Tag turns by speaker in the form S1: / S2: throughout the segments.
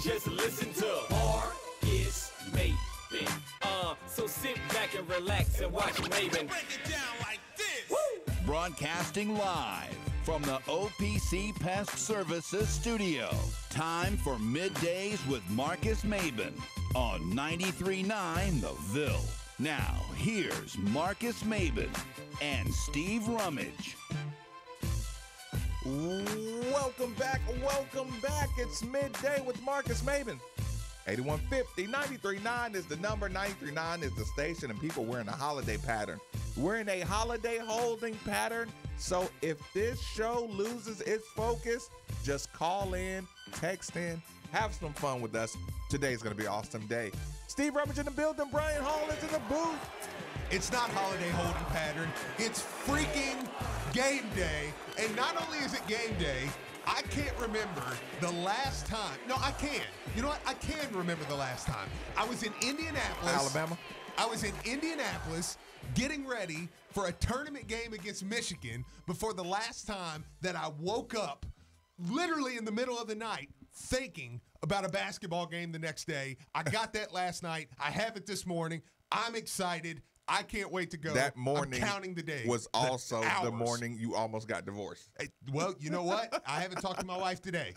S1: Just listen to Marcus Maven. So sit back and relax and watch Maven.
S2: Break it down like this.
S1: Woo!
S3: Broadcasting live from the OPC Pest Services studio. Time for Middays with Marcus Maven on 93.9 The Ville. Now, here's Marcus Maven and Steve Rummage.
S4: Welcome back. It's Midday with Marcus Maven. 8150 93.9 is the number. 93.9 is the station, and people, we're in a holiday pattern. We're in a holiday holding pattern. So if this show loses its focus, just call in, text in, have some fun with us. Today's going to be an awesome day. Steve Rummage in the building. Brian Hall is in the booth.
S5: It's not holiday holding pattern. It's freaking game day. And not only is it game day, I can't remember the last time. No, I can. You know what? I can remember the last time. I was in Indianapolis.
S4: Alabama?
S5: I was in Indianapolis getting ready for a tournament game against Michigan before the last time that I woke up literally in the middle of the night thinking about a basketball game the next day. I got that last night. I have it this morning. I'm excited. I can't wait to go.
S4: That morning,
S5: I'm counting the days.
S4: Was also
S5: the
S4: the morning you almost got divorced.
S5: Hey, well, you know what? I haven't talked to my wife today,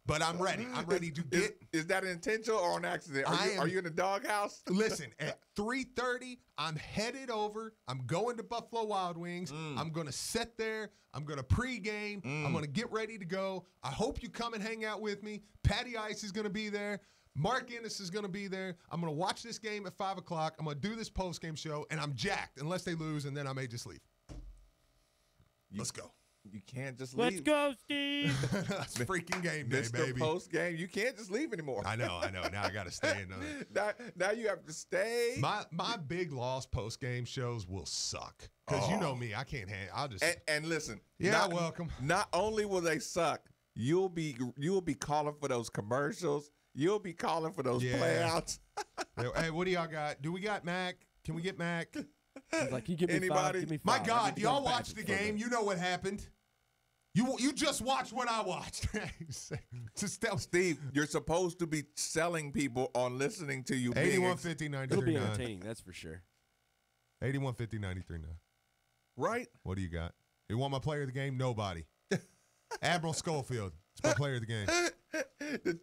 S5: but I'm ready. I'm ready to get.
S4: Is that intentional or an accident? Are you in the doghouse?
S5: Listen, at 3:30, I'm headed over. I'm going to Buffalo Wild Wings. I'm going to sit there. I'm going to pregame. I'm going to get ready to go. I hope you come and hang out with me. Patty Ice is going to be there. Mark Ennis is going to be there. I'm going to watch this game at 5 o'clock. I'm going to do this post-game show, and I'm jacked unless they lose, and then I may just leave. Let's go.
S4: You can't just leave.
S6: Let's go, Steve.
S5: It's freaking game day,
S4: Mr.
S5: baby.
S4: Post-game, you can't just leave anymore.
S5: I know. Now I got to stay.
S4: Now you have to stay.
S5: My big loss post-game shows will suck. Because you know me, I can't handle. I'll just
S4: and listen.
S5: Yeah, welcome.
S4: Not only will they suck, you'll be calling for those commercials. You'll be calling for those playouts.
S5: Hey, what do y'all got? Do we got Mac? Can we get Mac?
S6: He's like, you give me
S4: Anybody?
S6: five, give me
S5: My
S6: five.
S5: God, do y'all watch the game? You know what happened. You just watched what I watched. Just tell
S4: Steve, you're supposed to be selling people on listening to you.
S5: 8150
S6: It'll be entertaining, that's for sure.
S5: 8150 93.9.
S4: Right?
S5: What do you got? You want my player of the game? Nobody. Admiral Schofield. It's my player of the game.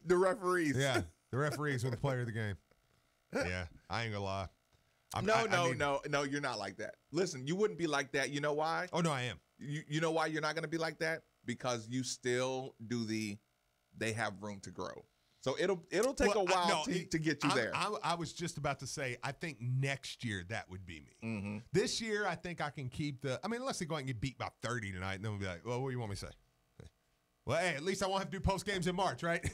S4: The referees.
S5: Yeah, the referees were the player of the game. Yeah, I ain't gonna lie.
S4: No, you're not like that. Listen, you wouldn't be like that. You know why?
S5: Oh, no, I am.
S4: You know why you're not going to be like that? Because you still do they have room to grow. So it'll take a while to get you there.
S5: I was just about to say, I think next year that would be me. Mm-hmm. This year, I think I can keep unless they go out and get beat by 30 tonight, and then we'll be like, well, what do you want me to say? Well, hey, at least I won't have to do post games in March, right?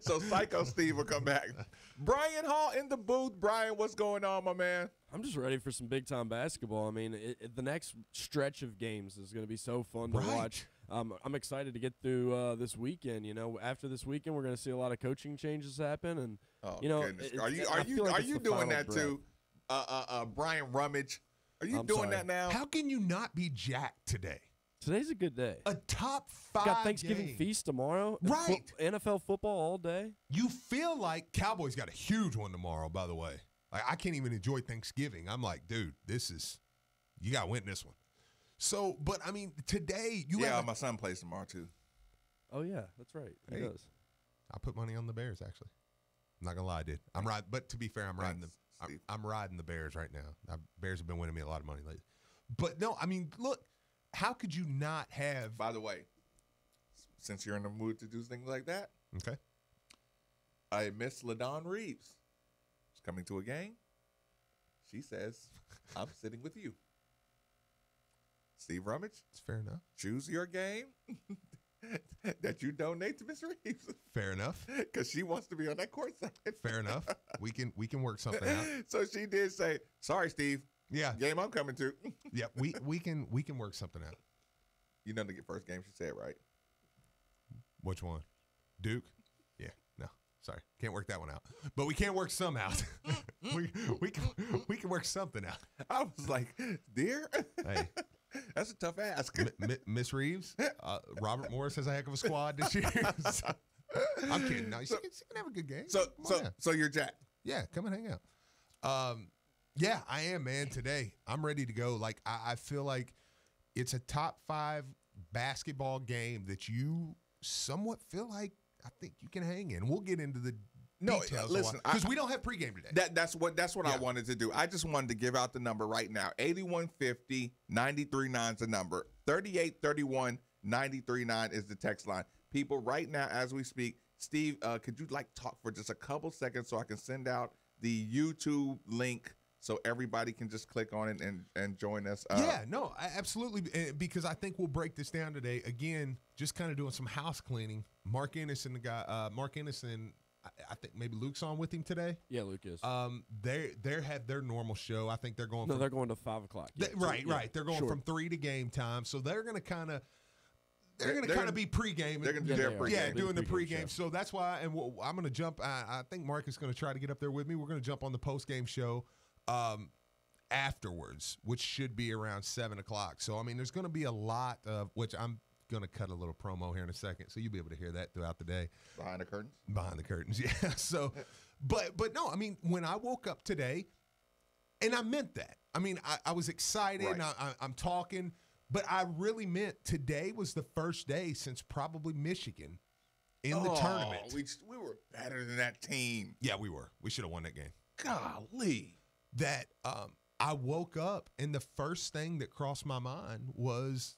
S4: So Psycho Steve will come back. Brian Hall in the booth. Brian, what's going on, my man?
S6: I'm just ready for some big-time basketball. I mean, the next stretch of games is going to be so fun to watch. I'm excited to get through this weekend. You know, after this weekend, we're going to see a lot of coaching changes happen, and
S4: goodness. Are you doing that too, Brian Rummage? Are you doing that now?
S5: How can you not be jacked today?
S6: Today's a good day.
S5: A top 5
S6: Got Thanksgiving
S5: game.
S6: feast tomorrow.
S5: Right.
S6: NFL football all day.
S5: You feel like Cowboys got a huge one tomorrow, by the way. Like, I can't even enjoy Thanksgiving. I'm like, dude, you got to win this one. So, but, I mean, today you have
S4: my son plays tomorrow, too.
S6: Oh, yeah, that's right. He does.
S5: I put money on the Bears, actually. I'm not going to lie, I did. But to be fair, I'm riding the Bears right now. Bears have been winning me a lot of money lately. But, no, I mean, look. How could you not have?
S4: By the way, since you're in the mood to do things like that,
S5: okay.
S4: I miss LaDawn Reeves. She's coming to a game. She says, "I'm sitting with you." Steve Rummage.
S5: It's fair enough.
S4: Choose your game that you donate to Miss Reeves.
S5: Fair enough.
S4: Because she wants to be on that court side.
S5: Fair enough. We can work something out.
S4: So she did say, "Sorry, Steve.
S5: Yeah,
S4: game I'm coming to."
S5: Yeah, we can work something out.
S4: You know the first game she said, right?
S5: Which one? Duke? Yeah, no, sorry, can't work that one out. But we can work some out. we can work something out.
S4: I was like, dear,
S5: hey,
S4: that's a tough ask.
S5: Miss Reeves, Robert Morris has a heck of a squad this year. I'm kidding. No, she can have a good game.
S4: So you're jacked.
S5: Yeah, come and hang out. Yeah, I am, man. Today, I'm ready to go. Like, I feel like it's a top 5 basketball game that you somewhat feel like I think you can hang in. We'll get into the details.
S4: Listen,
S5: because we don't have pregame today.
S4: That's what I wanted to do. I just wanted to give out the number right now. 8150 939 is the number. 3831-939 is the text line. People, right now as we speak, Steve, could you talk for just a couple seconds so I can send out the YouTube link so everybody can just click on it and join us?
S5: Absolutely. Because I think we'll break this down today. Again, just kind of doing some house cleaning. Mark Ennis and I think maybe Luke's on with him today.
S6: Yeah, Luke is.
S5: They have their normal show. I think they're going.
S6: They're going to 5 o'clock. Yeah,
S5: right. Thgoing from 3 to game time. So they're going to kind of. They're going to kind of be pregame.
S4: They're going to do their pregame.
S5: Yeah, doing the pregame. So that's why, and I'm going to jump. I think Mark is going to try to get up there with me. We're going to jump on the postgame show afterwards, which should be around 7 o'clock. So, I mean, there's going to be a lot of, which I'm going to cut a little promo here in a second, so you'll be able to hear that throughout the day.
S4: Behind the curtains?
S5: Behind the curtains, yeah. So, but no, I mean, when I woke up today, and I meant that. I mean, I was excited,
S4: right.
S5: and I'm talking, but I really meant today was the first day since probably Michigan in the tournament.
S4: We were better than that team.
S5: Yeah, we were. We should have won that game.
S4: Golly.
S5: That I woke up, and the first thing that crossed my mind was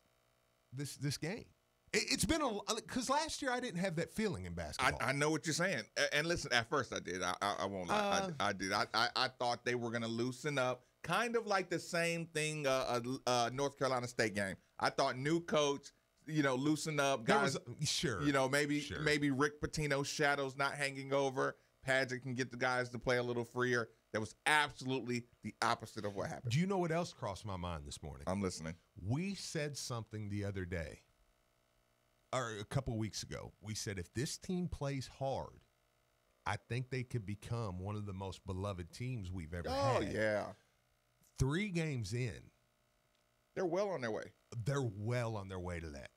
S5: this game. It's been because last year I didn't have that feeling in basketball.
S4: I know what you're saying, and listen. At first, I did. I won't lie. I did. I thought they were going to loosen up, kind of like the same thing. North Carolina State game. I thought new coach, loosen up, guys.
S5: Sure.
S4: Maybe Rick Pitino's shadows not hanging over. Padgett can get the guys to play a little freer. That was absolutely the opposite of what happened.
S5: Do you know what else crossed my mind this morning?
S4: I'm listening.
S5: We said something the other day, or a couple of weeks ago. We said if this team plays hard, I think they could become one of the most beloved teams we've ever had.
S4: Oh, yeah.
S5: 3 games in.
S4: They're well on their way.
S5: They're well on their way to that.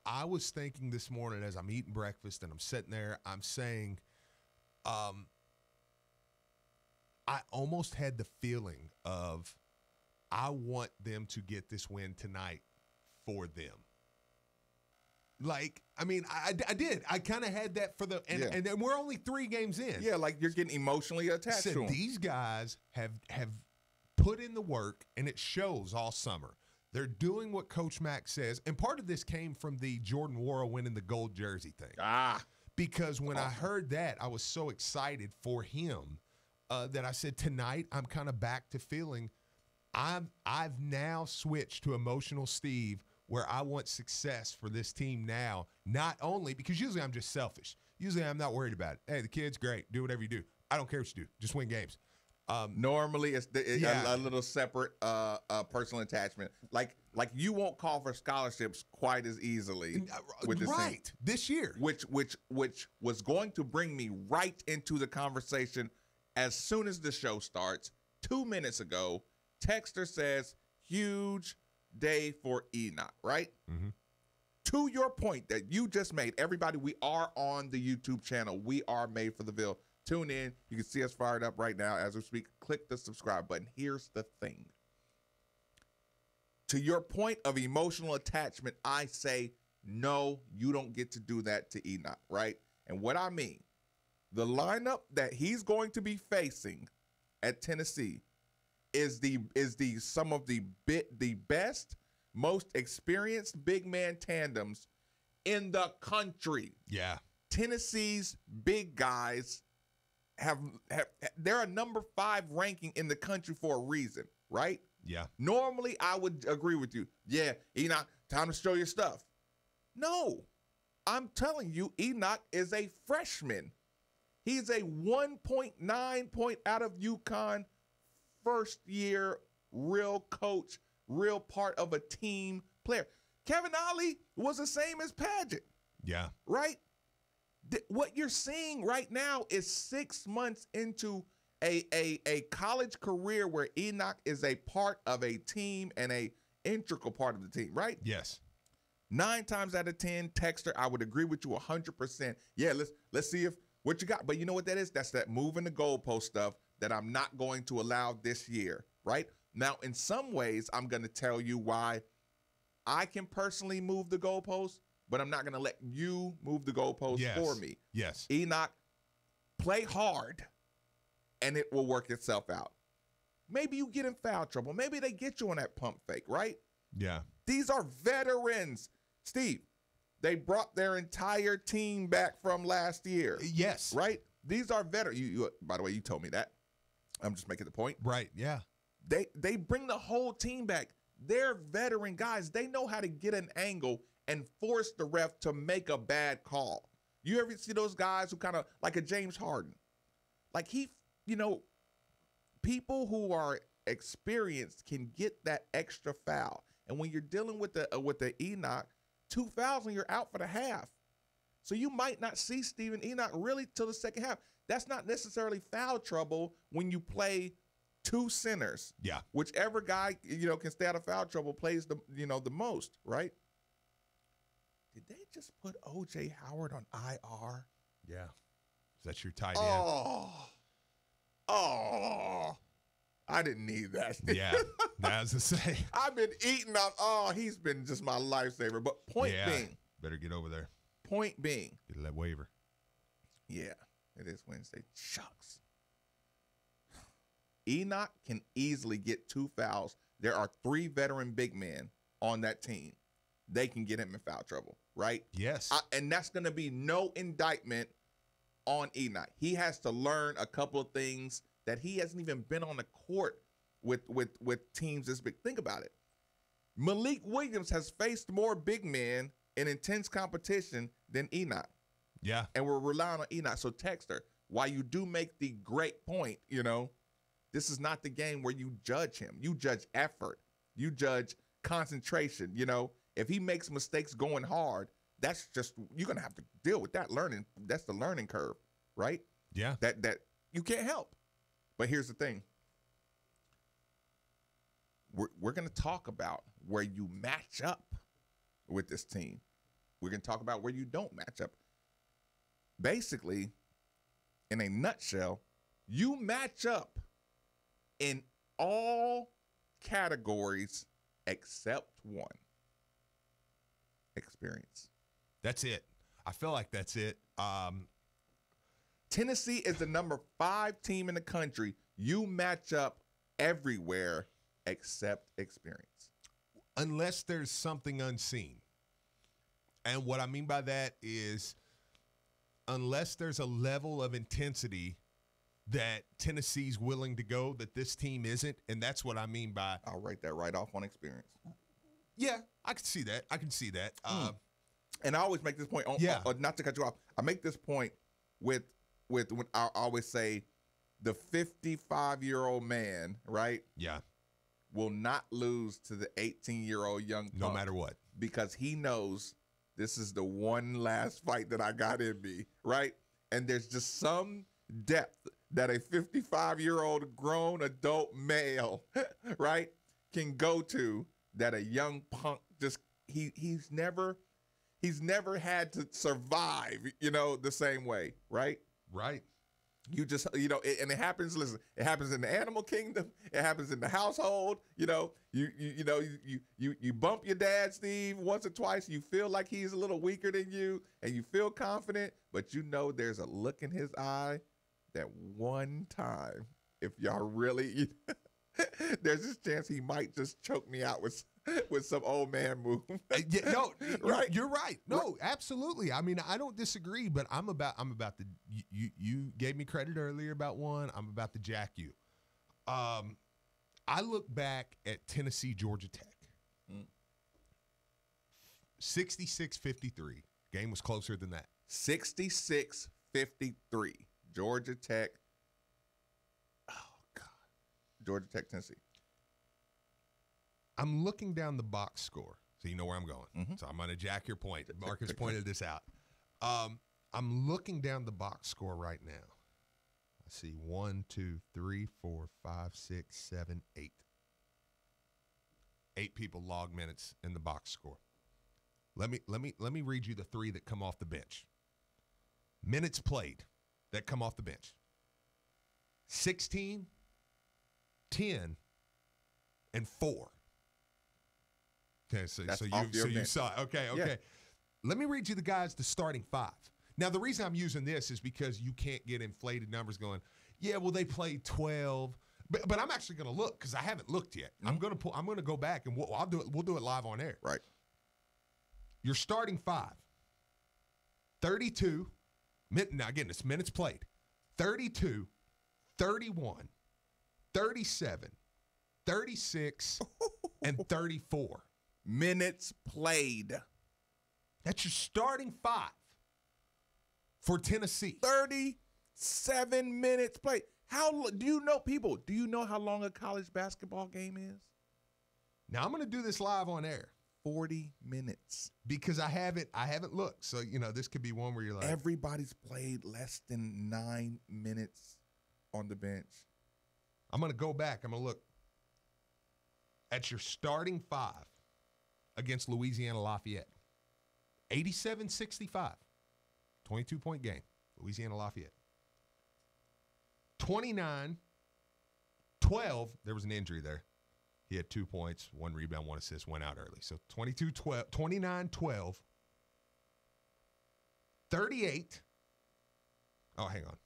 S5: I was thinking this morning as I'm eating breakfast and I'm sitting there, I'm saying, I almost had the feeling of I want them to get this win tonight for them. Like, I mean, I did. I kind of had that for and then we're only 3 games in.
S4: Yeah, like you're getting emotionally attached to them.
S5: These guys have put in the work, and it shows all summer. They're doing what Coach Mack says, and part of this came from the Jordan Worrell winning the gold jersey thing. Because when I heard that, I was so excited for him that I said, tonight I'm kind of back to feeling I've now switched to emotional Steve, where I want success for this team now, not only because usually I'm just selfish. Usually I'm not worried about it. Hey, the kid's great. Do whatever you do. I don't care what you do. Just win games.
S4: Normally it's a little separate personal attachment. Like you won't call for scholarships quite as easily with this team.
S5: This year.
S4: Which was going to bring me right into the conversation as soon as the show starts. 2 minutes ago, Texter says, huge day for Enoch, right?
S5: Mm-hmm.
S4: To your point that you just made, everybody, we are on the YouTube channel. We are Made for the Ville. Tune in. You can see us fired up right now as we speak. Click the subscribe button. Here's the thing. To your point of emotional attachment, I say, no, you don't get to do that to Enoch, right? And what I mean, the lineup that he's going to be facing at Tennessee is some of the best, most experienced big man tandems in the country.
S5: Yeah.
S4: Tennessee's big guys they're a number 5 ranking in the country for a reason, right?
S5: Yeah.
S4: Normally, I would agree with you. Yeah, Enoch, time to show your stuff. No, I'm telling you, Enoch is a freshman. He's a 1.9 point out of UConn, first year, real coach, real part of a team player. Kevin Ollie was the same as Padgett.
S5: Yeah.
S4: Right? What you're seeing right now is 6 months into a college career where Enoch is a part of a team and a integral part of the team, right?
S5: Yes.
S4: 9 times out of 10, Texter, I would agree with you 100%. Yeah, let's see if what you got. But you know what that is? That's that moving the goalpost stuff that I'm not going to allow this year, right? Now, in some ways, I'm going to tell you why I can personally move the goalpost, but I'm not going to let you move the goalpost for me.
S5: Yes.
S4: Enoch, play hard, and it will work itself out. Maybe you get in foul trouble. Maybe they get you on that pump fake, right?
S5: Yeah.
S4: These are veterans. Steve, they brought their entire team back from last year.
S5: Yes.
S4: Right? These are veterans. You, by the way, you told me that. I'm just making the point.
S5: Right, yeah.
S4: They bring the whole team back. They're veteran guys. They know how to get an angle and force the ref to make a bad call. You ever see those guys who kind of, like a James Harden? Like people who are experienced can get that extra foul. And when you're dealing with the Enoch, 2 fouls and you're out for the half. So you might not see Steven Enoch really till the second half. That's not necessarily foul trouble when you play 2 centers.
S5: Yeah.
S4: Whichever guy, can stay out of foul trouble plays the most, right? Did they just put O.J. Howard on IR?
S5: Yeah. Is that your tight end?
S4: Oh. I didn't need that.
S5: Yeah. That's to say.
S4: I've been eating up. Oh, he's been just my lifesaver. But point being.
S5: Better get over there.
S4: Point being.
S5: Get that waiver.
S4: Yeah. It is Wednesday. Shucks. Enoch can easily get 2 fouls. There are 3 veteran big men on that team. They can get him in foul trouble, right?
S5: Yes.
S4: And that's going to be no indictment on Enoch. He has to learn a couple of things that he hasn't even been on the court with teams this big. Think about it. Malik Williams has faced more big men in intense competition than Enoch.
S5: Yeah.
S4: And we're relying on Enoch. So, Texter, while you do make the great point, this is not the game where you judge him. You judge effort. You judge concentration. If he makes mistakes going hard, that's just, you're going to have to deal with that learning. That's the learning curve, right?
S5: Yeah.
S4: That you can't help. But here's the thing. We're going to talk about where you match up with this team. We're going to talk about where you don't match up. Basically, in a nutshell, you match up in all categories except one. Experience.
S5: That's it. I feel like that's it.
S4: Tennessee is the number 5 team in the country. You match up everywhere except experience.
S5: Unless there's something unseen. And what I mean by that is unless there's a level of intensity that Tennessee's willing to go that this team isn't, and that's what I mean by...
S4: I'll write that right off on experience.
S5: Yeah, I can see that.
S4: And I always make this point, not to cut you off, I make this point with when I always say the 55-year-old man, right?
S5: Yeah.
S4: Will not lose to the 18-year-old young punk.
S5: No matter what.
S4: Because he knows this is the one last fight that I got in me, right? And there's just some depth that a 55-year-old grown adult male, right, can go to that a young punk just he's never had to survive, the same way, right?
S5: Right.
S4: You just, and it happens. Listen, it happens in the animal kingdom. It happens in the household. You bump your dad, Steve, once or twice. You feel like he's a little weaker than you, and you feel confident, but there's a look in his eye that one time, if y'all really, there's this chance he might just choke me out with some old man move.
S5: Right? You're right. No, absolutely. I mean, I don't disagree, but I'm about to. You gave me credit earlier about one. I'm about to jack you. I look back at Tennessee, Georgia Tech. 66-53. Game was closer than that.
S4: 66-53. Georgia Tech. Oh God. Georgia Tech, Tennessee.
S5: I'm looking down the box score, so you know where I'm going. Mm-hmm. So I'm going to jack your point. Marcus pointed this out. I'm looking down the box score right now. I see 1, 2, 3, 4, 5, 6, 7, 8. 8 people log minutes in the box score. Let me read you the 3 that come off the bench. Minutes played that come off the bench. 16, 10, and 4. Okay, so you saw it. Okay.
S4: Yeah.
S5: Let me read you the guys, the starting 5. Now, the reason I'm using this is because you can't get inflated numbers going, yeah, well, they played 12. But I'm actually going to look because I haven't looked yet. Mm-hmm. I'm going to go back and we'll do it live on air.
S4: Right.
S5: Your starting 5. 32. Now, again, it's minutes played. 32, 31, 37, 36, and 34.
S4: Minutes played.
S5: That's your starting 5 for Tennessee.
S4: 37 minutes played. Do you know how long a college basketball game is?
S5: Now I'm going to do this live on air.
S4: 40 minutes.
S5: Because I haven't looked. So, this could be one where you're like,
S4: everybody's played less than 9 minutes on the bench.
S5: I'm going to go back. I'm going to look at your starting 5 against Louisiana Lafayette. 87-65. 22-point game. Louisiana Lafayette. 29-12. There was an injury there. He had 2 points, 1 rebound, 1 assist, went out early. So 29-12. 38. Oh, hang on.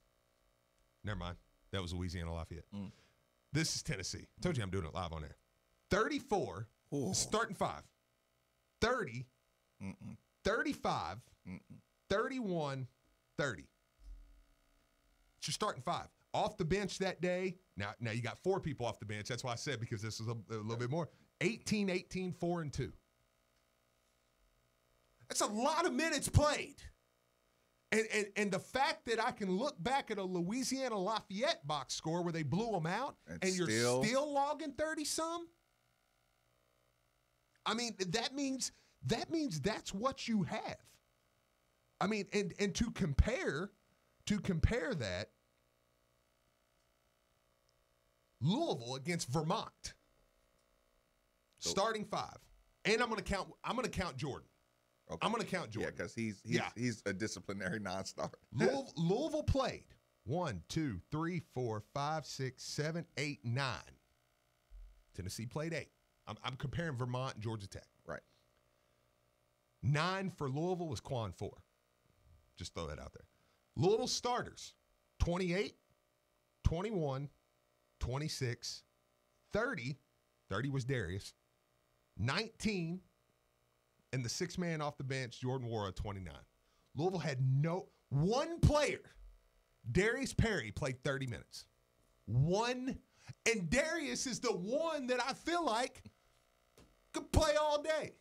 S5: Never mind. That was Louisiana Lafayette. This is Tennessee. I told you I'm doing it live on air. 34.
S4: Ooh.
S5: Starting 5. 30. 35. 31. 30. It's your starting 5. Off the bench that day, now you got 4 people off the bench. That's why I said, because this is a little bit more. 18, 18, 4, and 2. That's a lot of minutes played. And the fact that I can look back at a Louisiana Lafayette box score where they blew them out and you're still logging 30-some, I mean, that means that's what you have. I mean, and to compare that, Louisville against Vermont, starting 5, and I'm going to count Jordan. Okay. I'm going to count Jordan.
S4: Yeah, because he's a disciplinary non-starter.
S5: Louisville played 1, 2, 3, 4, 5, 6, 7, 8, 9. Tennessee played 8. I'm comparing Vermont and Georgia Tech.
S4: Right.
S5: 9 for Louisville was Quan 4. Just throw that out there. Louisville starters, 28, 21, 26, 30. 30 was Darius. 19, and the 6th man off the bench, Jordan Wara, 29. Louisville had one player. Darius Perry played 30 minutes. One. And Darius is the one that I feel like could play all day.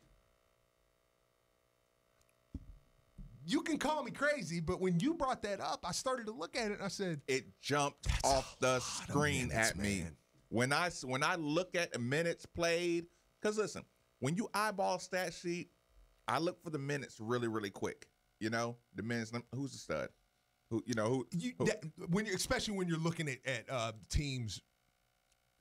S5: You can call me crazy, but when you brought that up, I started to look at it and I said,
S4: it jumped off the screen at me. When I look at the minutes played, because listen, when you eyeball stat sheet, I look for the minutes really, really quick. The minutes. Who's the stud?
S5: Especially when you're looking at teams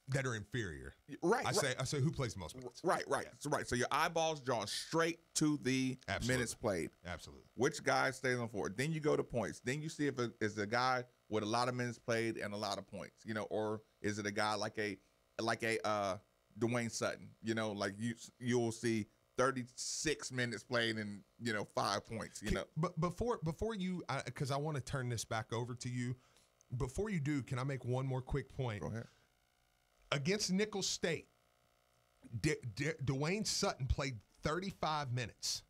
S5: that are inferior.
S4: Right.
S5: I say who plays the most minutes.
S4: Right. Yeah. So your eyeballs drawn straight to the minutes played.
S5: Absolutely.
S4: Which guy stays on forward? Then you go to points. Then you see if it is a guy with a lot of minutes played and a lot of points. Or is it a guy like a Dwayne Sutton? Like you'll see 36 minutes played and 5 points.
S5: But before you, because I want to turn this back over to you. Before you do, can I make one more quick point?
S4: Go ahead.
S5: Against Nicholls State, Dwayne Sutton played 35 minutes.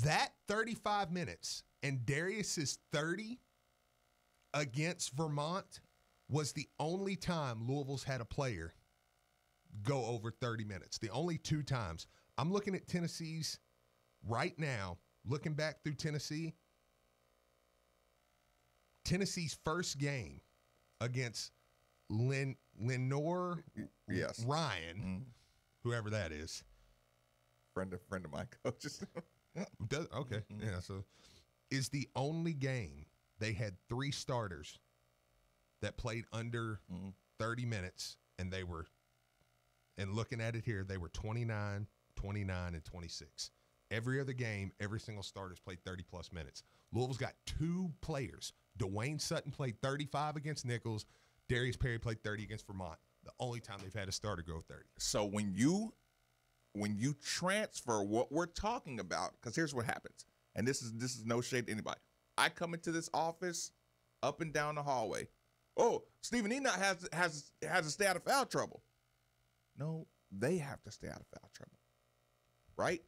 S5: That 35 minutes and Darius's 30 against Vermont was the only time Louisville's had a player go over 30 minutes. The only 2 times. I'm looking at Tennessee's right now, looking back through Tennessee's first game against Lenore Ryan, whoever that is.
S4: Friend of my coaches.
S5: Okay. Yeah, so is the only game they had 3 starters that played under 30 minutes, and looking at it here, they were 29, 29, and 26. Every other game, every single starter's played 30-plus minutes. Louisville's got 2 players. Dwayne Sutton played 35 against Nichols. Darius Perry played 30 against Vermont. The only time they've had a starter go 30.
S4: So when you transfer what we're talking about, because here's what happens, and this is no shade to anybody. I come into this office, up and down the hallway. Oh, Stephen Enoch has to stay out of foul trouble. No, they have to stay out of foul trouble, right?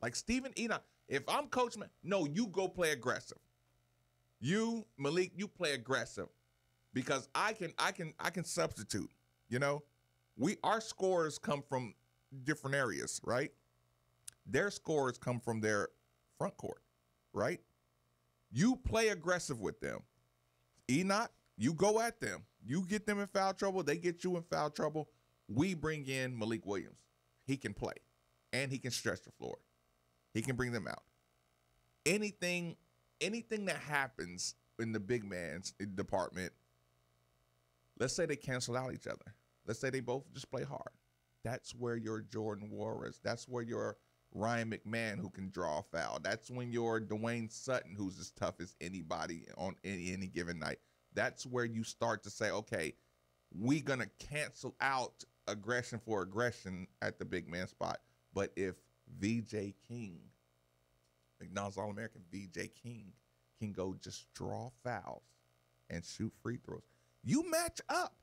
S4: Like Stephen Enoch. If I'm coach, man, no, you go play aggressive. You, Malik, you play aggressive, because I can substitute. You know, our scores come from different areas, right? Their scores come from their front court, right? You play aggressive with them. Enoch, you go at them. You get them in foul trouble. They get you in foul trouble. We bring in Malik Williams. He can play, and he can stretch the floor. He can bring them out. Anything that happens in the big man's department, let's say they cancel out each other. Let's say they both just play hard. That's where your Jordan Warris, that's where your Ryan McMahon, who can draw a foul. That's when your Dwayne Sutton, who's as tough as anybody on any given night. That's where you start to say, okay, we're going to cancel out aggression for aggression at the big man spot. But if VJ King, McDonald's All-American VJ King, can go just draw fouls and shoot free throws, you match up.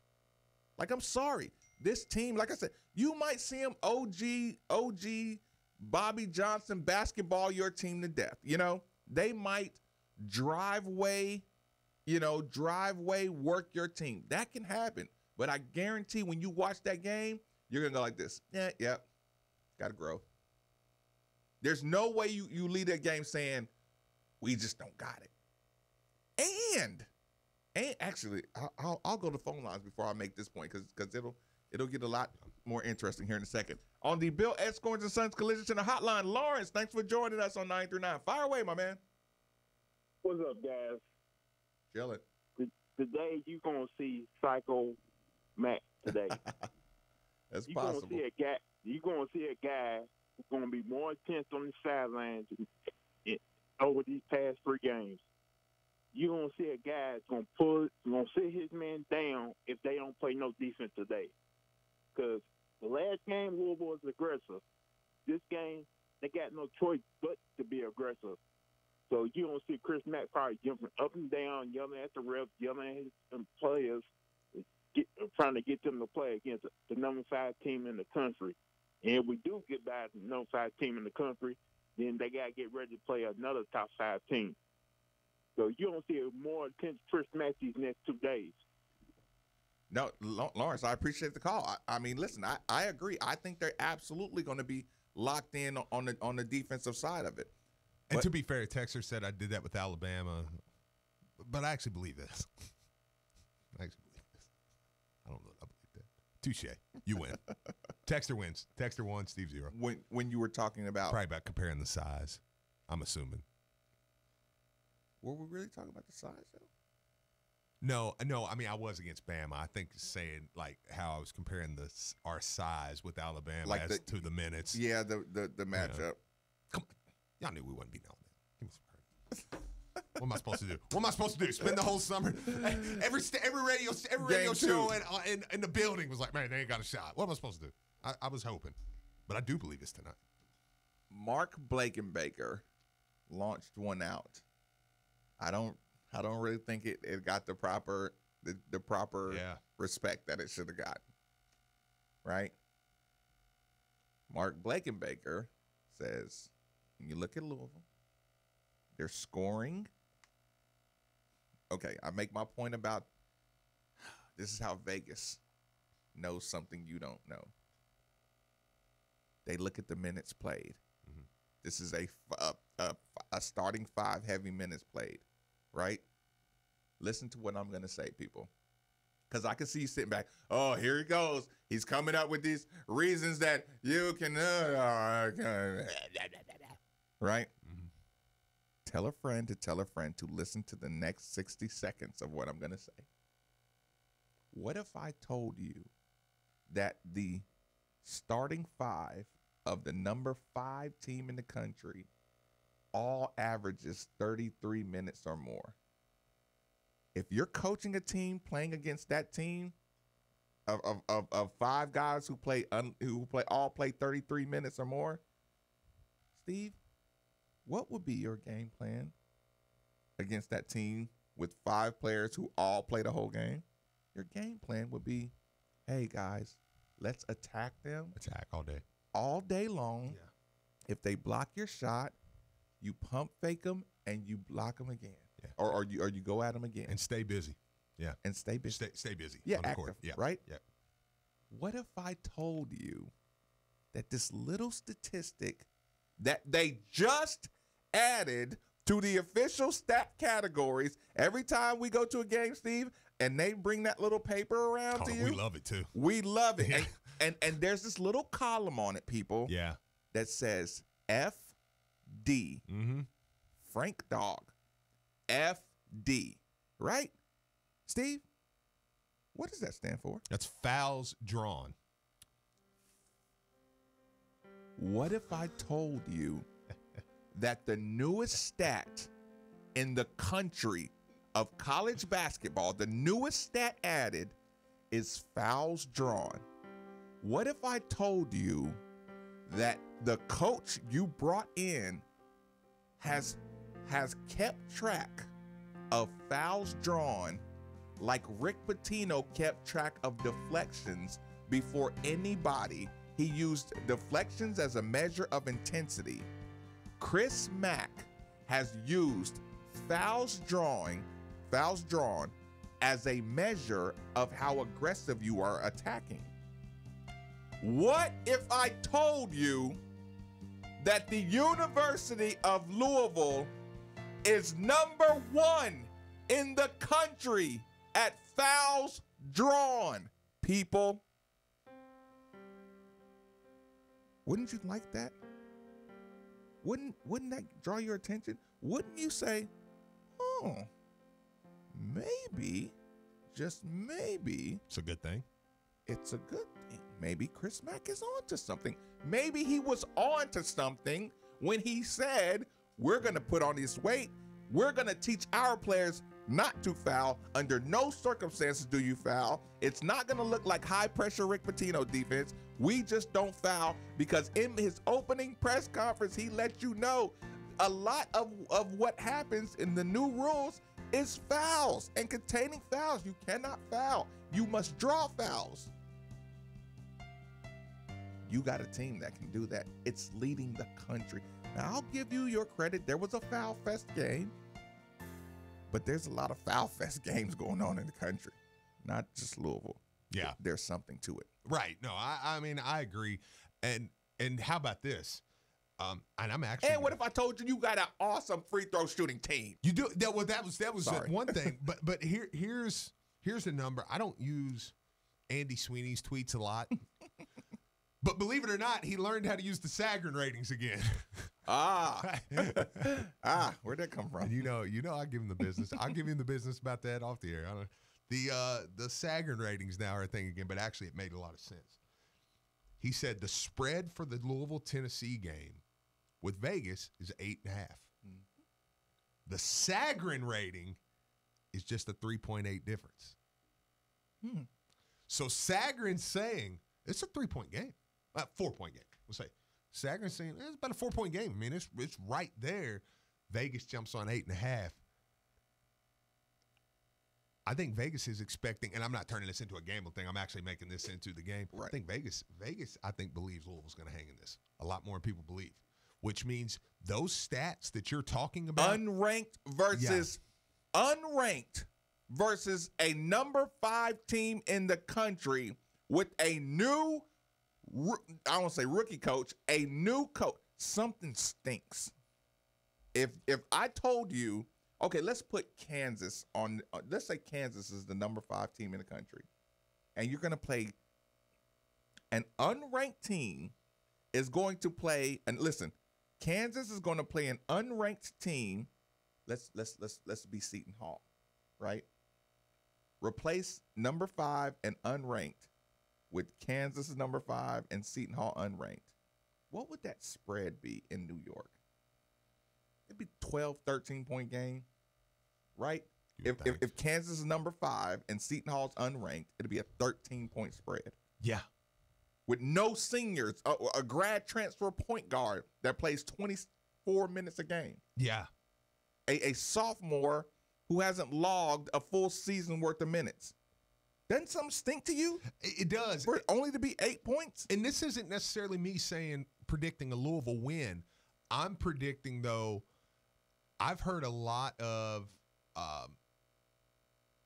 S4: Like, I'm sorry. This team, like I said, you might see him OG, Bobby Johnson basketball your team to death. You know, they might driveway work your team. That can happen. But I guarantee when you watch that game, you're going to go like this. Yeah, got to grow. There's no way you leave that game saying, we just don't got it. And actually, I'll go to phone lines before I make this point, because it'll get a lot more interesting here in a second. On the Bill Escorns and Sons Collision Center hotline, Lawrence, thanks for joining us on 939. Fire away, my man.
S7: What's up, guys?
S4: Chillin'.
S7: Today you gonna see Psycho Mac today.
S4: That's
S7: you
S4: possible.
S7: You're gonna see a guy who's gonna be more intense on the sidelines over these past 3 games. You're gonna see a guy that's gonna sit his man down if they don't play no defense today. Because the last game Louisville was aggressive. This game they got no choice but to be aggressive. So you don't see Chris Mack probably jumping up and down, yelling at the refs, yelling at his players, trying to get them to play against the number 5 team in the country. And if we do get by the number 5 team in the country, then they got to get ready to play another top 5 team. So you don't see a more intense Chris Mack these next 2 days.
S4: No, Lawrence, I appreciate the call. I mean, listen, I agree. I think they're absolutely going to be locked in on the defensive side of it.
S5: And to be fair, Texter said I did that with Alabama, but I actually believe this. I don't know. I believe that. Touche. You win. Texter wins. Texter won. Steve 0.
S4: When you were talking about
S5: probably about comparing the size, I'm assuming.
S4: Were we really talking about the size though?
S5: No. I mean, I was against Bama. I think saying like how I was comparing our size with Alabama
S4: like
S5: to the minutes.
S4: Yeah, the matchup.
S5: You know. Come on. Y'all knew we wouldn't beating Alabama. Give me some credit. What am I supposed to do? What am I supposed to do? Spend the whole summer? Every radio show in the building was like, man, they ain't got a shot. What am I supposed to do? I was hoping, but I do believe it's tonight.
S4: Mark Blakenbaker launched one out. I don't really think it got the proper respect that it should have got. Right? Mark Blakenbaker says, when you look at Louisville, they're scoring. Okay, I make my point about this is how Vegas knows something you don't know. They look at the minutes played. Mm-hmm. This is a starting 5 heavy minutes played, right? Listen to what I'm going to say, people. Because I can see you sitting back. Oh, here he goes. He's coming up with these reasons that you can, right? Mm-hmm. Tell a friend to listen to the next 60 seconds of what I'm going to say. What if I told you that the starting 5 of the number 5 team in the country all averages 33 minutes or more. If you're coaching a team playing against that team of 5 guys who all play 33 minutes or more, Steve, what would be your game plan against that team with 5 players who all play the whole game? Your game plan would be, hey guys, let's attack them.
S5: Attack all day.
S4: All day long.
S5: Yeah.
S4: If they block your shot, you pump fake them and you block them again.
S5: Yeah.
S4: Or you go at them again.
S5: And stay busy. Yeah.
S4: And stay busy.
S5: Stay busy.
S4: Yeah,
S5: on the
S4: active,
S5: court. Yeah.
S4: right?
S5: Yeah.
S4: What if I told you that this little statistic that they just added to the official stat categories every time we go to a game, Steve, and they bring that little paper around to you?
S5: We love it too.
S4: We love it.
S5: Yeah.
S4: And there's this little column on it, people,
S5: Yeah.
S4: that says FD.
S5: Mm-hmm.
S4: Frank Dog. FD. Right? Steve? What does that stand for?
S5: That's fouls drawn.
S4: What if I told you that the newest stat in the country of college basketball, the newest stat added, is fouls drawn? What if I told you that the coach you brought in has kept track of fouls drawn like Rick Pitino kept track of deflections before anybody? He used deflections as a measure of intensity. Chris Mack has used fouls drawn as a measure of how aggressive you are attacking. What if I told you that the University of Louisville is number 1 in the country at fouls drawn, people? Wouldn't you like that? Wouldn't that draw your attention? Wouldn't you say, oh, maybe, just maybe,
S5: It's a good thing.
S4: it's a good thing. Maybe Chris Mack is on to something. Maybe he was on to something when he said, we're going to put on this weight. We're going to teach our players not to foul. Under no circumstances do you foul. It's not going to look like high-pressure Rick Pitino defense. We just don't foul, because in his opening press conference, he let you know a lot of what happens in the new rules is fouls and containing fouls. You cannot foul. You must draw fouls. You got a team that can do that. It's leading the country. Now, I'll give you your credit. There was a Foul Fest game, but there's a lot of Foul Fest games going on in the country, not just Louisville.
S5: Yeah.
S4: There's something to it.
S5: Right. No, I mean, I agree. And how about this? And I'm actually.
S4: And what if I told you you got an awesome free throw shooting team?
S5: You do that? Well, that was
S4: Sorry.
S5: one thing. But here's the number. I don't use Andy Sweeney's tweets a lot. But believe it or not, he learned how to use the Sagarin ratings again.
S4: Where'd that come from?
S5: You know, I give him the business. I'll give him the business about that off the air. I don't, the Sagarin ratings now are a thing again, but actually it made a lot of sense. He said the spread for the Louisville-Tennessee game with Vegas is 8.5. The Sagarin rating is just a 3.8 difference. So Sagarin's saying it's a 3-point game. 4-point game, we'll say. Sagarin's saying it's about a 4-point game. I mean, it's right there. Vegas jumps on 8.5. I think Vegas is expecting, and I'm not turning this into a gamble thing. I'm actually making this into the game.
S4: Right.
S5: I think Vegas, I think, believes Louisville's going to hang in this a lot more than people believe, which means those stats that you're talking about.
S4: Unranked versus a number 5 team in the country with a new, I won't say rookie coach, a new coach. Something stinks. If I told you, okay, let's put Kansas on, let's say Kansas is the number 5 team in the country, and you're going to play an unranked team is going to play, and listen, Kansas is going to play an unranked team. Let's be Seton Hall, right? Replace number 5 and unranked with Kansas number 5 and Seton Hall unranked. what would that spread be in New York? It'd be 12, 13-point game, right? If Kansas is number 5 and Seton Hall's unranked, it'd be a 13-point spread.
S5: Yeah.
S4: With no seniors, a grad transfer point guard that plays 24 minutes a game.
S5: Yeah.
S4: A sophomore who hasn't logged a full season worth of minutes. Doesn't something stink to you?
S5: It does.
S4: For it only to be 8 points?
S5: And this isn't necessarily me predicting a Louisville win. I'm predicting, though, I've heard a lot of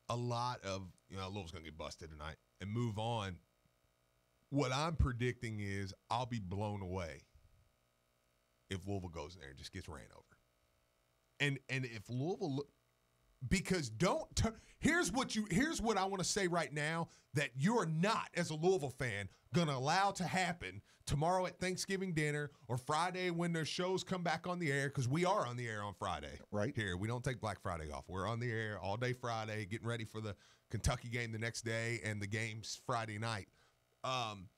S5: Louisville's going to get busted tonight and move on. What I'm predicting is I'll be blown away if Louisville goes in there and just gets ran over. And if Louisville because here's what I want to say right now that you're not, as a Louisville fan, going to allow to happen tomorrow at Thanksgiving dinner or Friday when their shows come back on the air, because we are on the air on Friday.
S4: Right.
S5: Here. We don't take Black Friday off. We're on the air all day Friday, getting ready for the Kentucky game the next day and the games Friday night. I'm